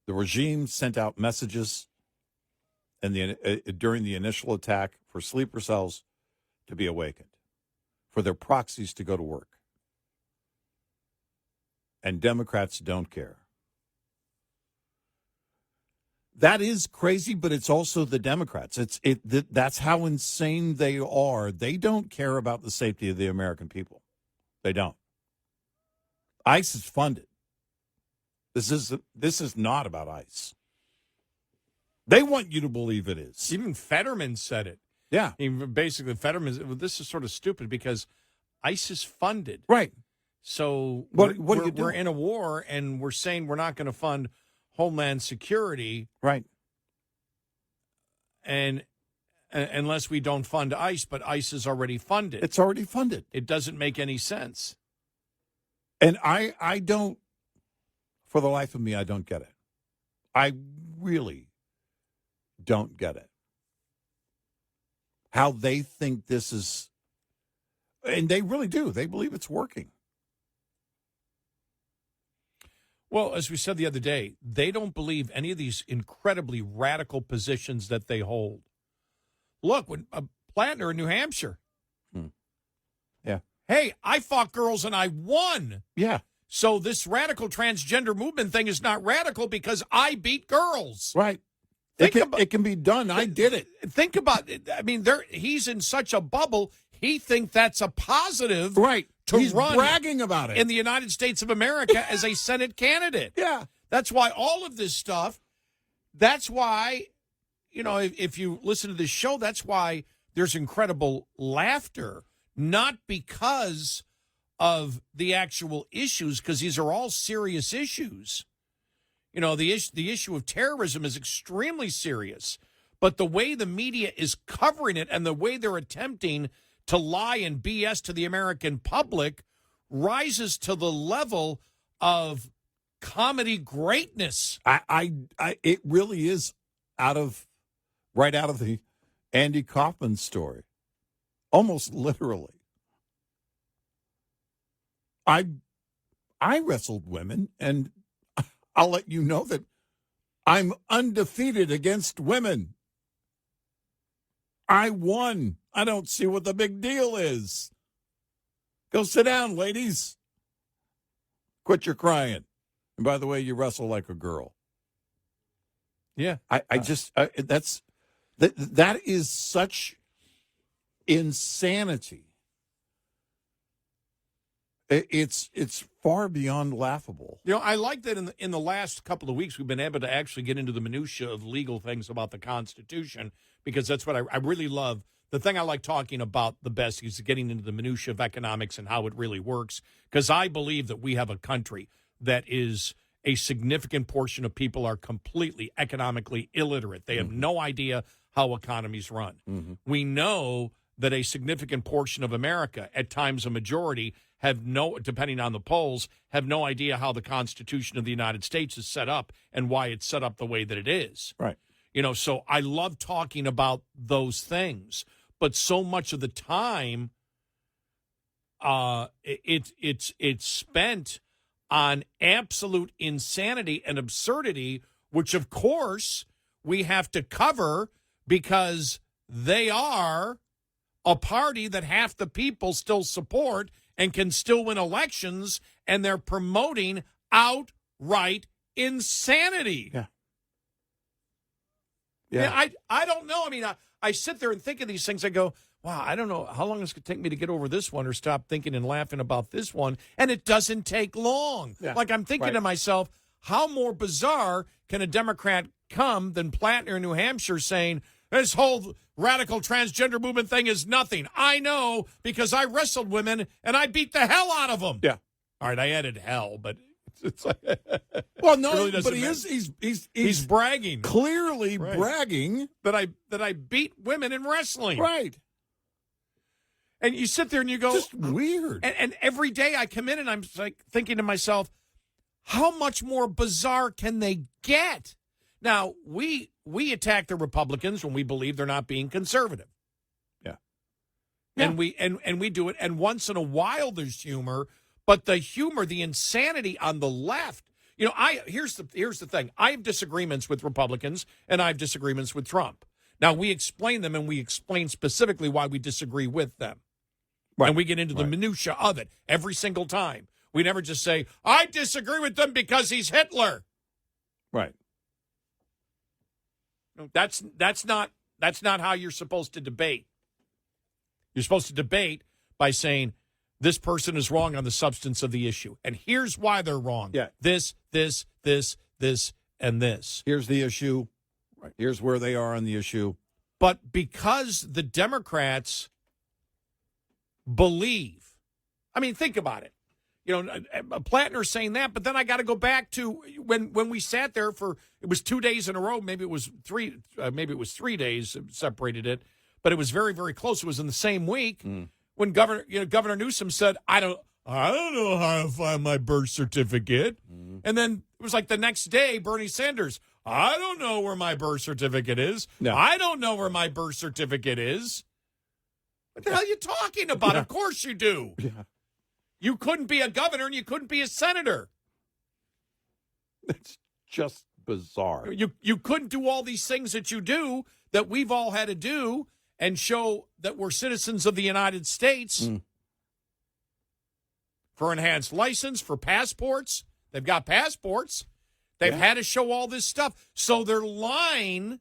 the regime sent out messages during the initial attack for sleeper cells to be awakened, for their proxies to go to work. And Democrats don't care. That is crazy, but it's also the Democrats. That's how insane they are. They don't care about the safety of the American people. They don't. ICE is funded. This is not about ICE. They want you to believe it is. Even Fetterman said it. Yeah. Basically, Fetterman, this is sort of stupid because ICE is funded. Right. So we're in a war, and we're saying we're not going to fund Homeland Security. Right. And unless we don't fund ICE, but ICE is already funded. It's already funded. It doesn't make any sense. And I don't, for the life of me, I don't get it. I really don't get it. How they think this is, and they really do. They believe it's working. Well, as we said the other day, they don't believe any of these incredibly radical positions that they hold. Look, when Plattner in New Hampshire. Yeah. Hey, I fought girls and I won. Yeah. So this radical transgender movement thing is not radical because I beat girls. Right. It can be done. I did it. Think about it. I mean, he's in such a bubble. He thinks that's a positive. Right. He's run bragging about it in the United States of America as a Senate candidate. Yeah. That's why all of this stuff, that's why if you listen to this show, that's why there's incredible laughter, not because of the actual issues, because these are all serious issues. The issue of terrorism is extremely serious, but the way the media is covering it and the way they're attempting to lie and BS to the American public rises to the level of comedy greatness. It really is right out of the Andy Kaufman story, almost literally. I wrestled women, and I'll let you know that I'm undefeated against women. I won. I don't see what the big deal is. Go sit down, ladies. Quit your crying. And by the way, you wrestle like a girl. Yeah. That is such insanity. It's far beyond laughable. I like that in the last couple of weeks we've been able to actually get into the minutia of legal things about the Constitution, because that's what I really love. The thing I like talking about the best is getting into the minutia of economics and how it really works, because I believe that we have a country that is a significant portion of people are completely economically illiterate. They have no idea how economies run. Mm-hmm. We know that a significant portion of America, at times a majority, depending on the polls, have no idea how the Constitution of the United States is set up and why it's set up the way that it is. Right. So I love talking about those things, but so much of the time, it's spent on absolute insanity and absurdity, which of course we have to cover because they are a party that half the people still support and can still win elections, and they're promoting outright insanity. Yeah. Yeah. I don't know. I mean, I sit there and think of these things. I go, wow, I don't know how long it's going to take me to get over this one or stop thinking and laughing about this one. And it doesn't take long. Yeah. Like I'm thinking to myself, how more bizarre can a Democrat come than Plattner in New Hampshire saying, this whole radical transgender movement thing is nothing. I know because I wrestled women and I beat the hell out of them. Yeah. All right, I added hell, but it's like, well, no, really but he's bragging, clearly bragging that I beat women in wrestling. Right. And you sit there and you go, just weird. And every day I come in and I'm like thinking to myself, how much more bizarre can they get? Now, we attack the Republicans when we believe they're not being conservative. Yeah. And we do it. And once in a while there's humor, but the humor, the insanity on the left, here's the thing. I have disagreements with Republicans and I have disagreements with Trump. Now, we explain them and we explain specifically why we disagree with them. Right. And we get into the minutia of it every single time. We never just say, I disagree with them because he's Hitler. Right. That's not how you're supposed to debate. You're supposed to debate by saying this person is wrong on the substance of the issue, and here's why they're wrong. Yeah. This, and this. Here's the issue. Right. Here's where they are on the issue. But because the Democrats believe, I mean, think about it. Plattner saying that, but then I got to go back to when we sat there it was 2 days in a row. Maybe it was 3 days separated it, but it was very, very close. It was in the same week when Governor Newsom said, I don't know how to find my birth certificate. And then it was like the next day, Bernie Sanders, I don't know where my birth certificate is. No. I don't know where my birth certificate is. What the hell are you talking about? Yeah. Of course you do. Yeah. You couldn't be a governor and you couldn't be a senator. It's just bizarre. You couldn't do all these things that you do that we've all had to do and show that we're citizens of the United States for enhanced license, for passports. They've got passports. They've had to show all this stuff. So they're lying,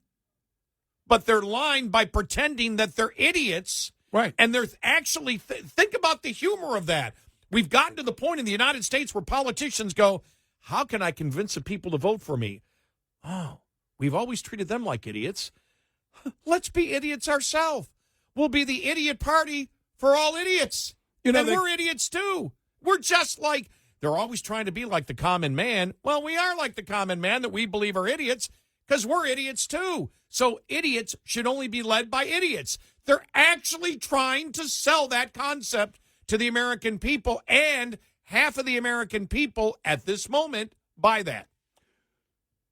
but they're lying by pretending that they're idiots. Right. And they're actually, think about the humor of that. We've gotten to the point in the United States where politicians go, how can I convince the people to vote for me? Oh, we've always treated them like idiots. let's be idiots ourselves. We'll be the idiot party for all idiots. You know, and we're idiots too. We're just like, they're always trying to be like the common man. Well, we are like the common man that we believe are idiots because we're idiots too. So idiots should only be led by idiots. They're actually trying to sell that concept to the American people, and half of the American people at this moment buy that.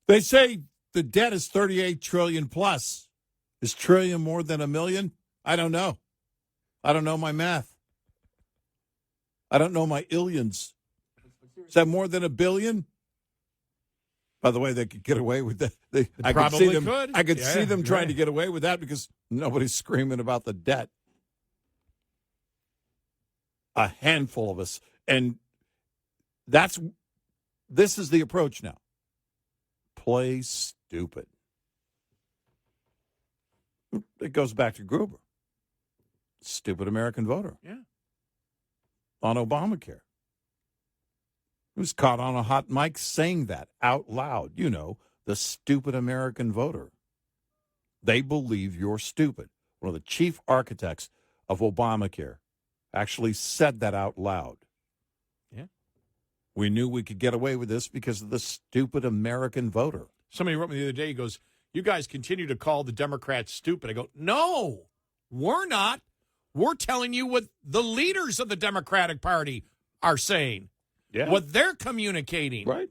They say the debt is 38 trillion plus. Is trillion more than a million? I don't know. I don't know my math. I don't know my illions. Is that more than a billion? By the way, they could get away with that. I probably could see them. could. I could Yeah, see them trying right. to get away with that because nobody's screaming about the debt. A handful of us, and this is the approach now. Play stupid. It goes back to Gruber. Stupid American voter. Yeah. On Obamacare. He was caught on a hot mic saying that out loud. You know, the stupid American voter. They believe you're stupid. One of the chief architects of Obamacare actually said that out loud. Yeah. We knew we could get away with this because of the stupid American voter. Somebody wrote me the other day, he goes, you guys continue to call the Democrats stupid. I go, no, we're not. We're telling you what the leaders of the Democratic Party are saying, what they're communicating. Right.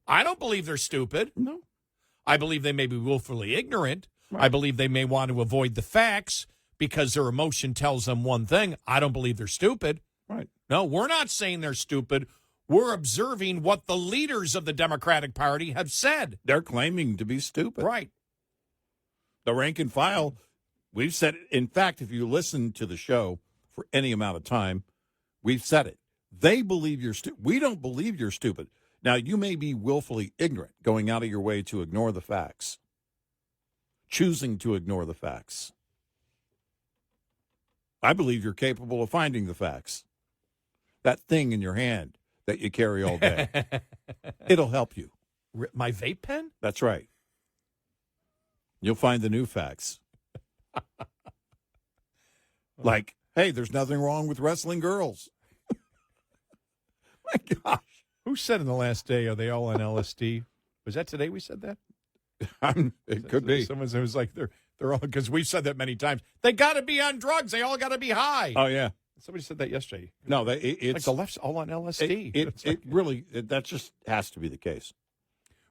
I don't believe they're stupid. No. I believe they may be willfully ignorant. Right. I believe they may want to avoid the facts because their emotion tells them one thing. I don't believe they're stupid. Right. No, we're not saying they're stupid. We're observing what the leaders of the Democratic Party have said. They're claiming to be stupid. Right. The rank and file, we've said it. In fact, if you listen to the show for any amount of time, we've said it. They believe you're stupid. We don't believe you're stupid. Now, you may be willfully ignorant, going out of your way to ignore the facts, choosing to ignore the facts. I believe you're capable of finding the facts. That thing in your hand that you carry all day. It'll help you. My vape pen? That's right. You'll find the new facts. Like, hey, there's nothing wrong with wrestling girls. My gosh. Who said in the last day, are they all on LSD? Was that today we said that? It could be. Someone was like, they're all, because we've said that many times. They got to be on drugs. They all got to be high. Oh, yeah. Somebody said that yesterday. No, It's like the left's all on LSD. It really, that just has to be the case.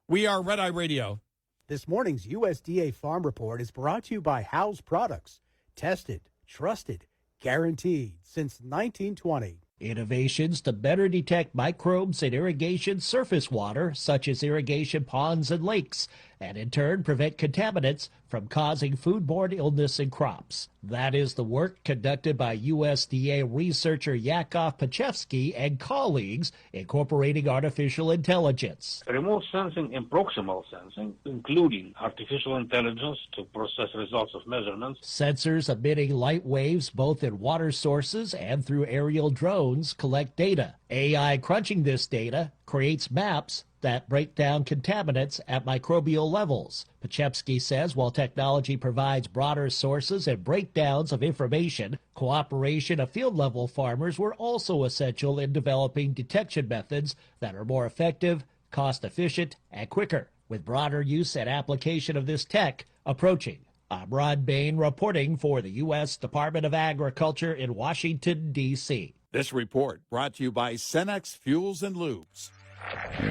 We are Red Eye Radio. This morning's USDA Farm Report is brought to you by House Products. Tested, trusted, guaranteed since 1920. Innovations to better detect microbes in irrigation surface water, such as irrigation ponds and lakes, and in turn prevent contaminants from causing foodborne illness in crops. That is the work conducted by USDA researcher Yakov Pachevsky and colleagues, incorporating artificial intelligence. Remote sensing and proximal sensing, including artificial intelligence to process results of measurements. Sensors emitting light waves both in water sources and through aerial drones collect data. AI crunching this data creates maps that break down contaminants at microbial levels. Pachevsky says while technology provides broader sources and breakdowns of information, cooperation of field-level farmers were also essential in developing detection methods that are more effective, cost-efficient, and quicker, with broader use and application of this tech approaching. I'm Ron Bain reporting for the U.S. Department of Agriculture in Washington, D.C. This report brought to you by Cenex Fuels and Lubes.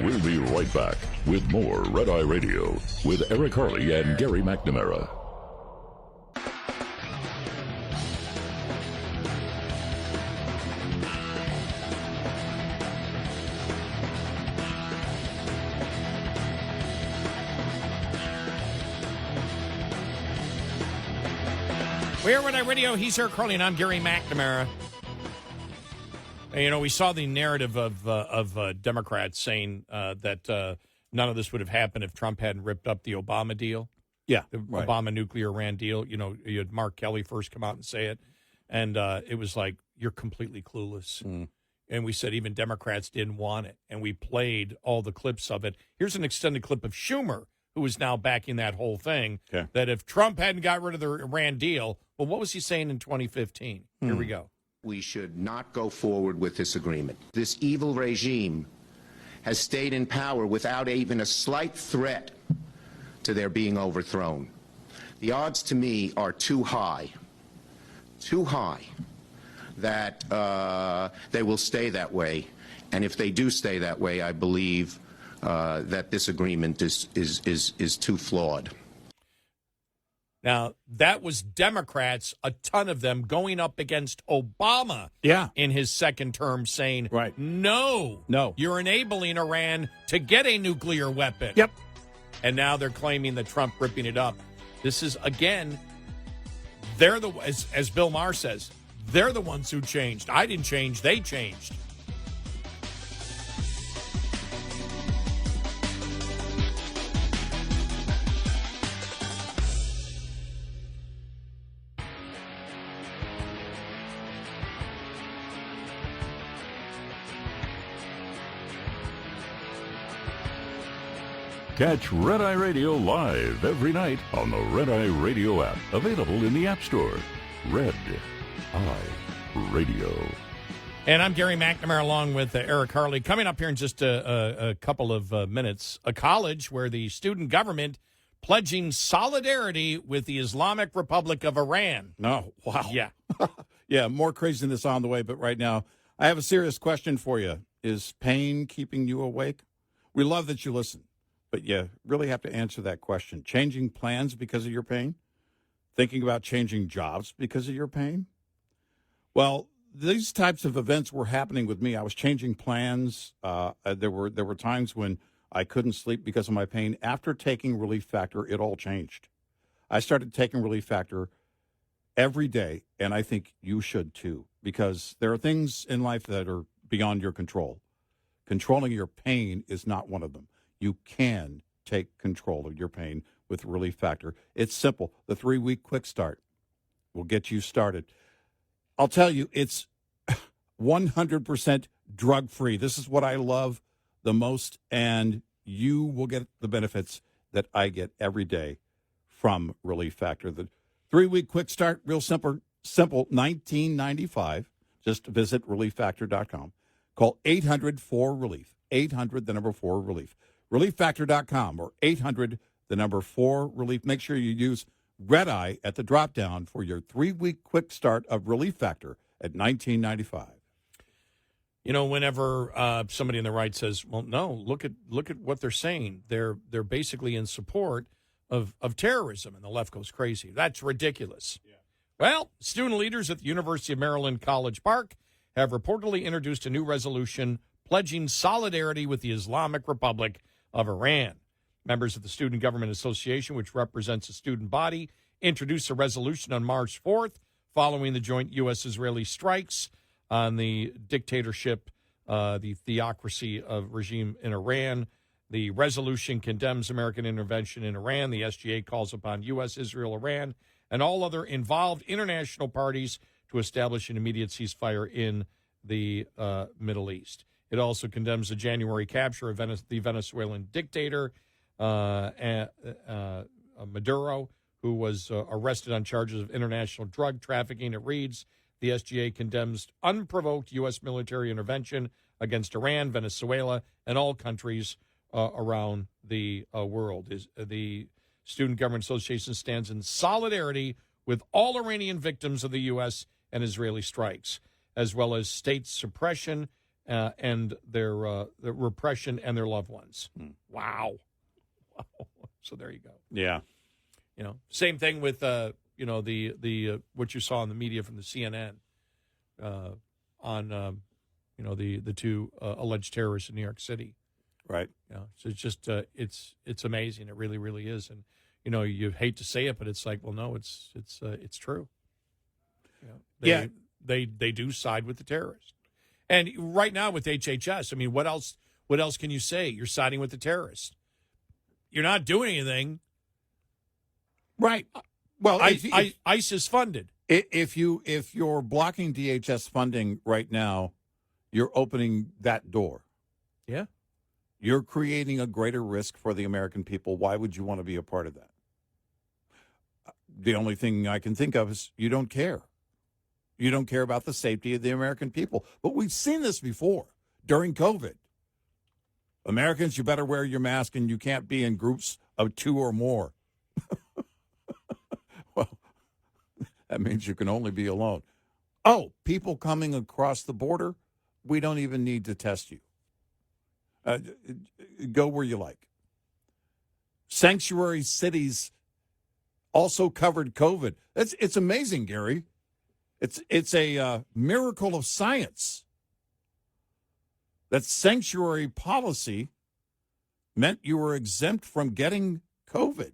We'll be right back with more Red Eye Radio with Eric Harley and Gary McNamara. We're Red Eye Radio. He's Eric Harley, and I'm Gary McNamara. You know, we saw the narrative of Democrats saying that none of this would have happened if Trump hadn't ripped up the Obama deal. Yeah, the right. Obama nuclear Iran deal. You know, you had Mark Kelly first come out and say it, and it was like, you're completely clueless. Mm. And we said even Democrats didn't want it, and we played all the clips of it. Here's an extended clip of Schumer who is now backing that whole thing. Okay. That if Trump hadn't got rid of the Iran deal, well, what was he saying in 2015? Here we go. We should not go forward with this agreement. This evil regime has stayed in power without even a slight threat to their being overthrown. The odds to me are too high that they will stay that way. And if they do stay that way, I believe that this agreement is too flawed. Now, that was Democrats, a ton of them, going up against Obama in his second term saying, no, you're enabling Iran to get a nuclear weapon. Yep. And now they're claiming that Trump ripping it up. This is, again, they're the, as Bill Maher says, they're the ones who changed. I didn't change, they changed. Catch Red Eye Radio live every night on the Red Eye Radio app, available in the App Store. Red Eye Radio. And I'm Gary McNamara along with Eric Harley. Coming up here in just a couple of minutes, a college where the student government pledging solidarity with the Islamic Republic of Iran. Oh, wow. Yeah. Yeah, more craziness on the way, but right now, I have a serious question for you. Is pain keeping you awake? We love that you listen, but you really have to answer that question. Changing plans because of your pain? Thinking about changing jobs because of your pain? Well, these types of events were happening with me. I was changing plans. There were times when I couldn't sleep because of my pain. After taking Relief Factor, it all changed. I started taking Relief Factor every day, and I think you should too, because there are things in life that are beyond your control. Controlling your pain is not one of them. You can take control of your pain with Relief Factor. It's simple. The 3-week quick start will get you started. I'll tell you, it's 100% drug-free. This is what I love the most, and you will get the benefits that I get every day from Relief Factor. The 3-week quick start, real simple, $19.95. Just visit relieffactor.com. Call 800-4-RELIEF, 800-4-RELIEF. Relieffactor.com or 800-4-RELIEF. Make sure you use Red Eye at the drop-down for your 3-week quick start of Relief Factor at $19.95. You know, whenever somebody on the right says, well, no, look at what they're saying. They're basically in support of terrorism, and the left goes crazy. That's ridiculous. Yeah. Well, student leaders at the University of Maryland College Park have reportedly introduced a new resolution pledging solidarity with the Islamic Republic of Iran. Members of the Student Government Association, which represents a student body, introduced a resolution on March 4th following the joint U.S.-Israeli strikes on the dictatorship, the theocracy of regime in Iran. The resolution condemns American intervention in Iran. The SGA calls upon U.S., Israel, Iran, and all other involved international parties to establish an immediate ceasefire in the Middle East. It also condemns the January capture of the Venezuelan dictator, Maduro, who was arrested on charges of international drug trafficking. It reads, the SGA condemns unprovoked U.S. military intervention against Iran, Venezuela, and all countries around the world. The Student Government Association stands in solidarity with all Iranian victims of the U.S. and Israeli strikes, as well as state suppression and their repression and their loved ones. Wow. So there you go. Yeah. You know, same thing with the what you saw in the media from the CNN on the two alleged terrorists in New York City. Right. You know, so it's just it's amazing. It really, really is. And you know, you hate to say it, but it's like, well, no, it's true. You know, they do side with the terrorists. And right now with HHS, I mean, what else can you say? You're siding with the terrorists. You're not doing anything. Right. Well, ISIS funded. If you're blocking DHS funding right now, you're opening that door. Yeah. you're creating a greater risk for the American people. Why would you want to be a part of that? The only thing I can think of is you don't care. You don't care about the safety of the American people. But we've seen this before during COVID. Americans, you better wear your mask and you can't be in groups of 2 or more. Well, that means you can only be alone. Oh, people coming across the border, we don't even need to test you. Go where you like. Sanctuary cities also covered COVID. It's amazing, Gary. It's a miracle of science that sanctuary policy meant you were exempt from getting COVID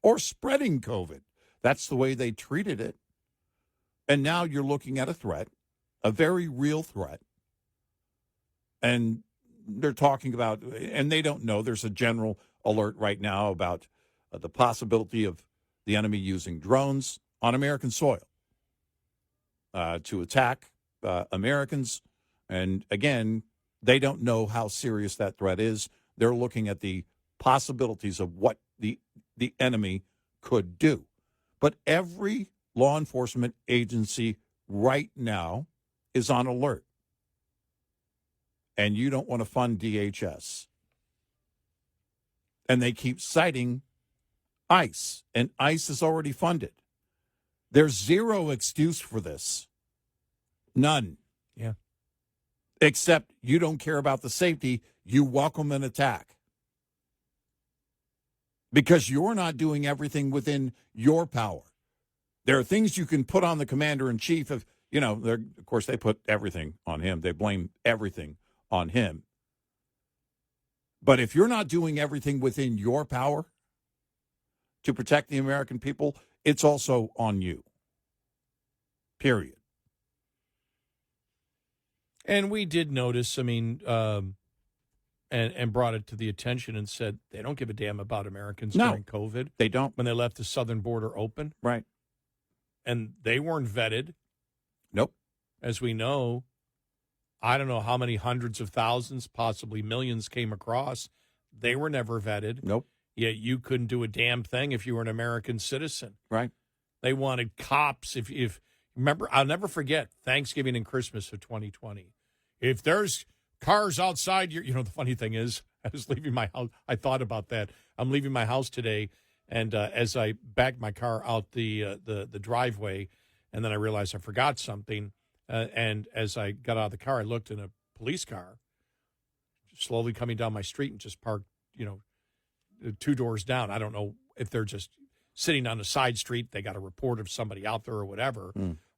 or spreading COVID. That's the way they treated it. And now you're looking at a threat, a very real threat. And they're talking about, and they don't know, there's a general alert right now about the possibility of the enemy using drones on American soil to attack Americans. And again, they don't know how serious that threat is. They're looking at the possibilities of what the enemy could do. But every law enforcement agency right now is on alert. And you don't want to fund DHS. And they keep citing ICE, and ICE is already funded. There's zero excuse for this. None. Yeah. Except you don't care about the safety. You welcome an attack. Because you're not doing everything within your power. There are things you can put on the commander-in-chief. Of course, they put everything on him. They blame everything on him. But if you're not doing everything within your power to protect the American people, it's also on you. Period. And we did notice, and brought it to the attention and said they don't give a damn about Americans during COVID. They don't. When they left the southern border open. Right. And they weren't vetted. Nope. As we know, I don't know how many hundreds of thousands, possibly millions came across. They were never vetted. Nope. Yet you couldn't do a damn thing if you were an American citizen. Right. They wanted cops. If remember, I'll never forget Thanksgiving and Christmas of 2020. If there's cars outside the funny thing is, I was leaving my house. I thought about that. I'm leaving my house today, and as I backed my car out the driveway, and then I realized I forgot something. And as I got out of the car, I looked in a police car, slowly coming down my street and just parked, 2 doors down. I don't know if they're just sitting on a side street. They got a report of somebody out there or whatever.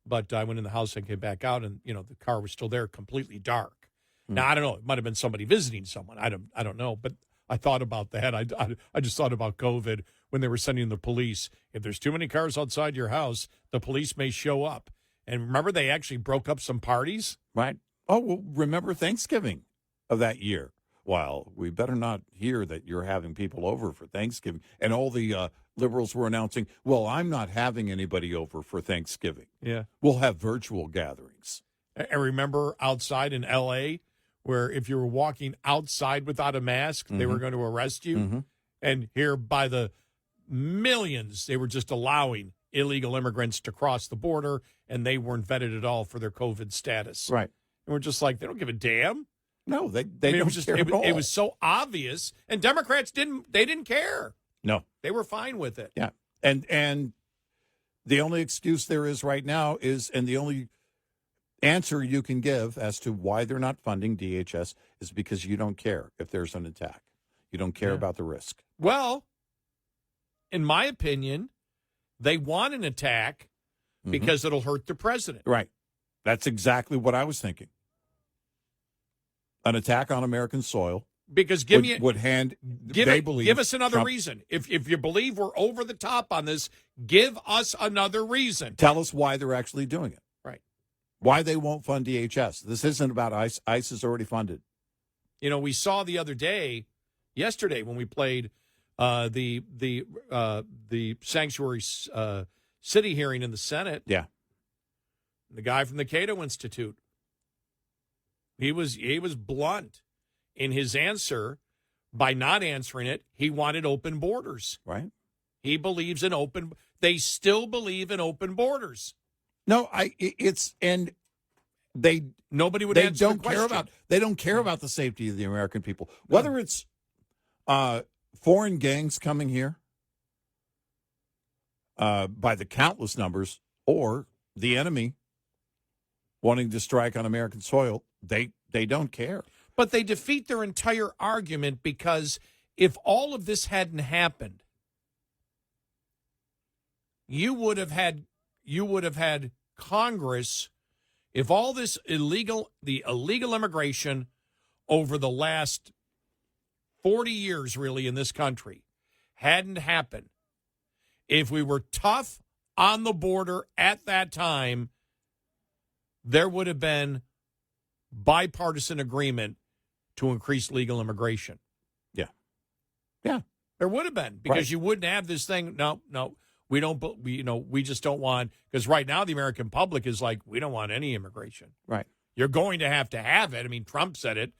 But I went in the house and came back out, and the car was still there, completely dark. Now I don't know. It might have been somebody visiting someone. I don't know. But I thought about that. I just thought about COVID when they were sending the police. If there's too many cars outside your house, the police may show up. And remember, they actually broke up some parties? Right. Oh, well, remember Thanksgiving of that year. Well, we better not hear that you're having people over for Thanksgiving. And all the liberals were announcing, well, I'm not having anybody over for Thanksgiving. Yeah. We'll have virtual gatherings. I remember outside in L.A., where if you were walking outside without a mask, they were going to arrest you. Mm-hmm. And here by the millions, they were just allowing illegal immigrants to cross the border, and they weren't vetted at all for their COVID status. Right. And we're just like, they don't give a damn. No, they don't care at all. It was so obvious, and Democrats didn't care. No. They were fine with it. Yeah. And the only excuse there is right now is, and the only answer you can give as to why they're not funding DHS is because you don't care if there's an attack. You don't care about the risk. Well, in my opinion, they want an attack because it'll hurt the president. Right. That's exactly what I was thinking. An attack on American soil. Because give us another Trump, reason. If you believe we're over the top on this, give us another reason. Tell us why they're actually doing it. Right. Why they won't fund DHS. This isn't about ICE. ICE is already funded. We saw the other day, yesterday, when we played the sanctuary city hearing in the Senate. Yeah. The guy from the Cato Institute. He was blunt. in his answer, by not answering it, he wanted open borders. Right. He believes in open. They still believe in open borders. No, nobody would they answer don't the care question. about they don't care about the safety of the American people. Whether it's foreign gangs coming here by the countless numbers, or the enemy wanting to strike on American soil, they don't care. But they defeat their entire argument, because if all of this hadn't happened, you would have had Congress. If all this illegal immigration over the last 40 years, really, in this country hadn't happened, if we were tough on the border at that time, there would have been bipartisan agreement to increase legal immigration. Yeah. There would have been, because you wouldn't have this thing. No, we don't. We just don't want, because right now the American public is like, we don't want any immigration. Right. You're going to have it. I mean, Trump said it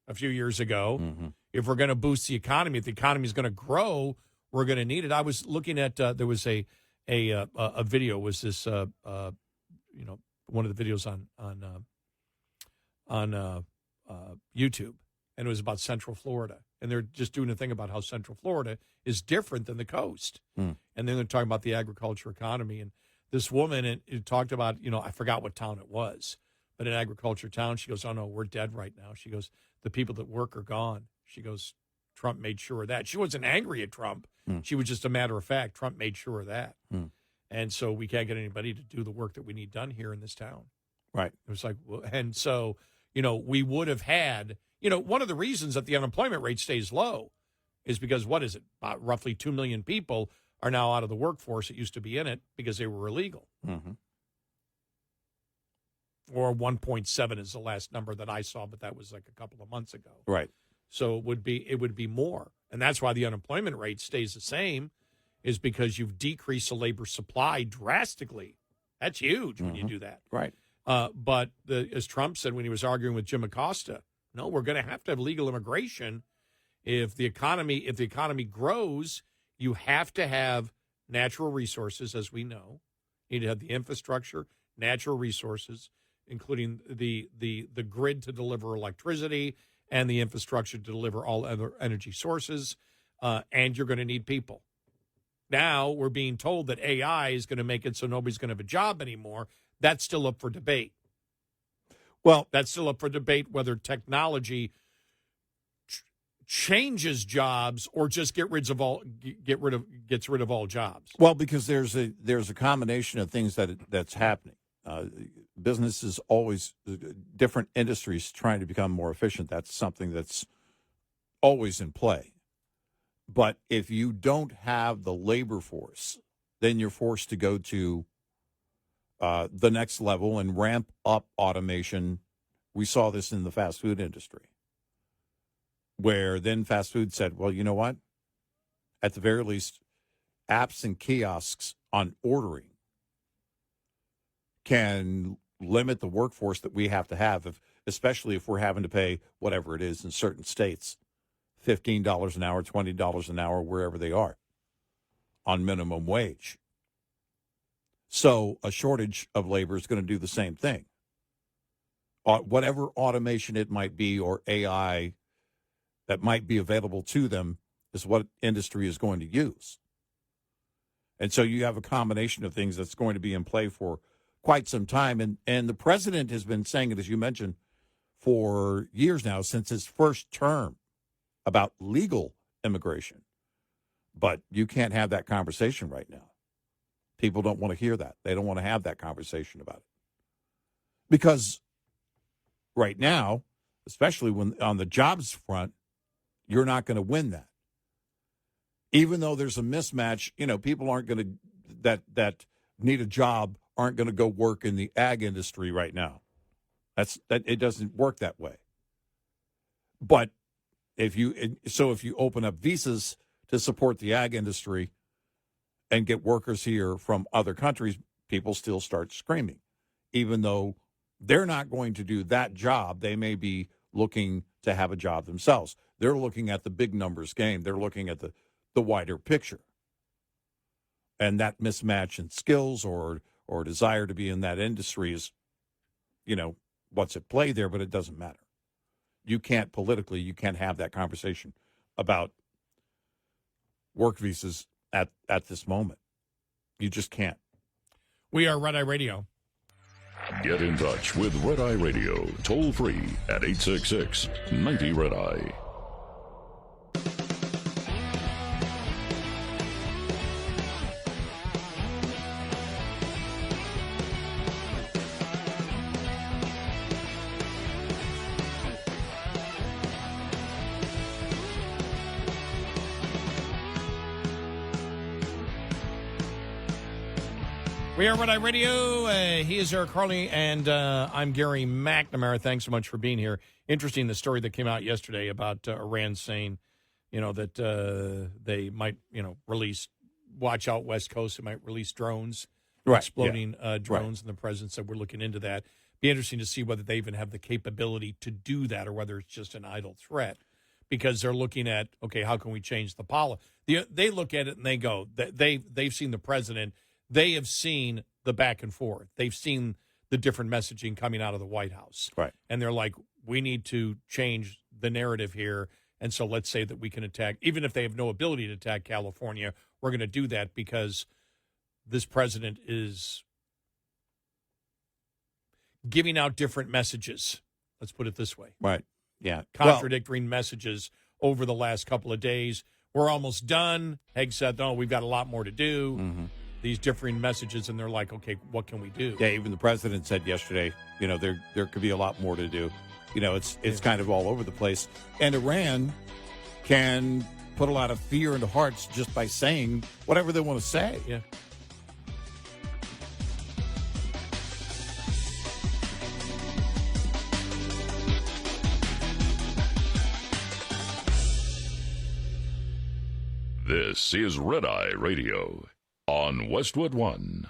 a few years ago. Mm-hmm. If we're going to boost the economy, if the economy is going to grow, we're going to need it. I was looking at there was a video. Was this one of the videos on YouTube, and it was about Central Florida, and they're just doing a thing about how Central Florida is different than the coast, and then they're talking about the agriculture economy. And this woman, it talked about, I forgot what town it was, but an agriculture town. She goes, "Oh no, we're dead right now." She goes, "The people that work are gone." She goes, "Trump made sure of that." She wasn't angry at Trump. She was just a matter of fact. Trump made sure of that. And so we can't get anybody to do the work that we need done here in this town. Right. It was like, and so, we would have had, one of the reasons that the unemployment rate stays low is because, what is it? About roughly 2 million people are now out of the workforce that used to be in it because they were illegal. Mm-hmm. Or 1.7 is the last number that I saw, but that was like a couple of months ago. Right. So it would be more. And that's why the unemployment rate stays the same, is because you've decreased the labor supply drastically. That's huge when you do that. Right. But as Trump said when he was arguing with Jim Acosta, no, we're going to have legal immigration. If the economy grows, you have to have natural resources, as we know. You need to have the infrastructure, natural resources, including the grid to deliver electricity and the infrastructure to deliver all other energy sources, and you're going to need people. Now we're being told that AI is going to make it so nobody's going to have a job anymore. That's still up for debate. Well, that's still up for debate whether technology changes jobs or just gets rid of all jobs. Well, because there's a combination of things that's happening. Businesses always, different industries trying to become more efficient. That's something that's always in play. But if you don't have the labor force, then you're forced to go to the next level and ramp up automation. We saw this in the fast food industry, where then fast food said, well, you know what? At the very least, apps and kiosks on ordering can limit the workforce that we have to have, especially if we're having to pay whatever it is in certain states, $15 an hour, $20 an hour, wherever they are, on minimum wage. So a shortage of labor is going to do the same thing. Whatever automation it might be, or AI that might be available to them, is what industry is going to use. And so you have a combination of things that's going to be in play for quite some time. And the president has been saying it, as you mentioned, for years now, since his first term, about legal immigration. But you can't have that conversation right now. People don't want to hear that. They don't want to have that conversation about it. Because right now, especially when on the jobs front, you're not going to win that. Even though there's a mismatch, people aren't going to, that need a job aren't going to go work in the ag industry right now. It doesn't work that way. But if you open up visas to support the ag industry and get workers here from other countries, people still start screaming. Even though they're not going to do that job, they may be looking to have a job themselves. They're looking at the big numbers game. They're looking at the wider picture. And that mismatch in skills or desire to be in that industry is, what's at play there, but it doesn't matter. You can't have that conversation about work visas at this moment. You just can't. We are Red Eye Radio. Get in touch with Red Eye Radio, toll free at 866-90-RED-EYE. We are Red Eye Radio. He is Eric Harley, and I'm Gary McNamara. Thanks so much for being here. Interesting, the story that came out yesterday about Iran saying, that they might, release, watch out West Coast, they might release drones, exploding drones, and the president said we're looking into that. Be interesting to see whether they even have the capability to do that or whether it's just an idle threat, because they're looking at, okay, how can we change the policy? They look at it and they go, they've seen the president. They have seen the back and forth. They've seen the different messaging coming out of the White House. Right. And they're like, we need to change the narrative here. And so let's say that we can attack, even if they have no ability to attack California, we're going to do that because this president is giving out different messages. Let's put it this way. Right. Yeah. Contradictory messages over the last couple of days. We're almost done. Haig said, no, we've got a lot more to do. Mm-hmm. These differing messages, and they're like, okay, what can we do? Yeah, even the president said yesterday, there could be a lot more to do. It's kind of all over the place. And Iran can put a lot of fear into hearts just by saying whatever they want to say. Yeah. This is Red Eye Radio on Westwood One.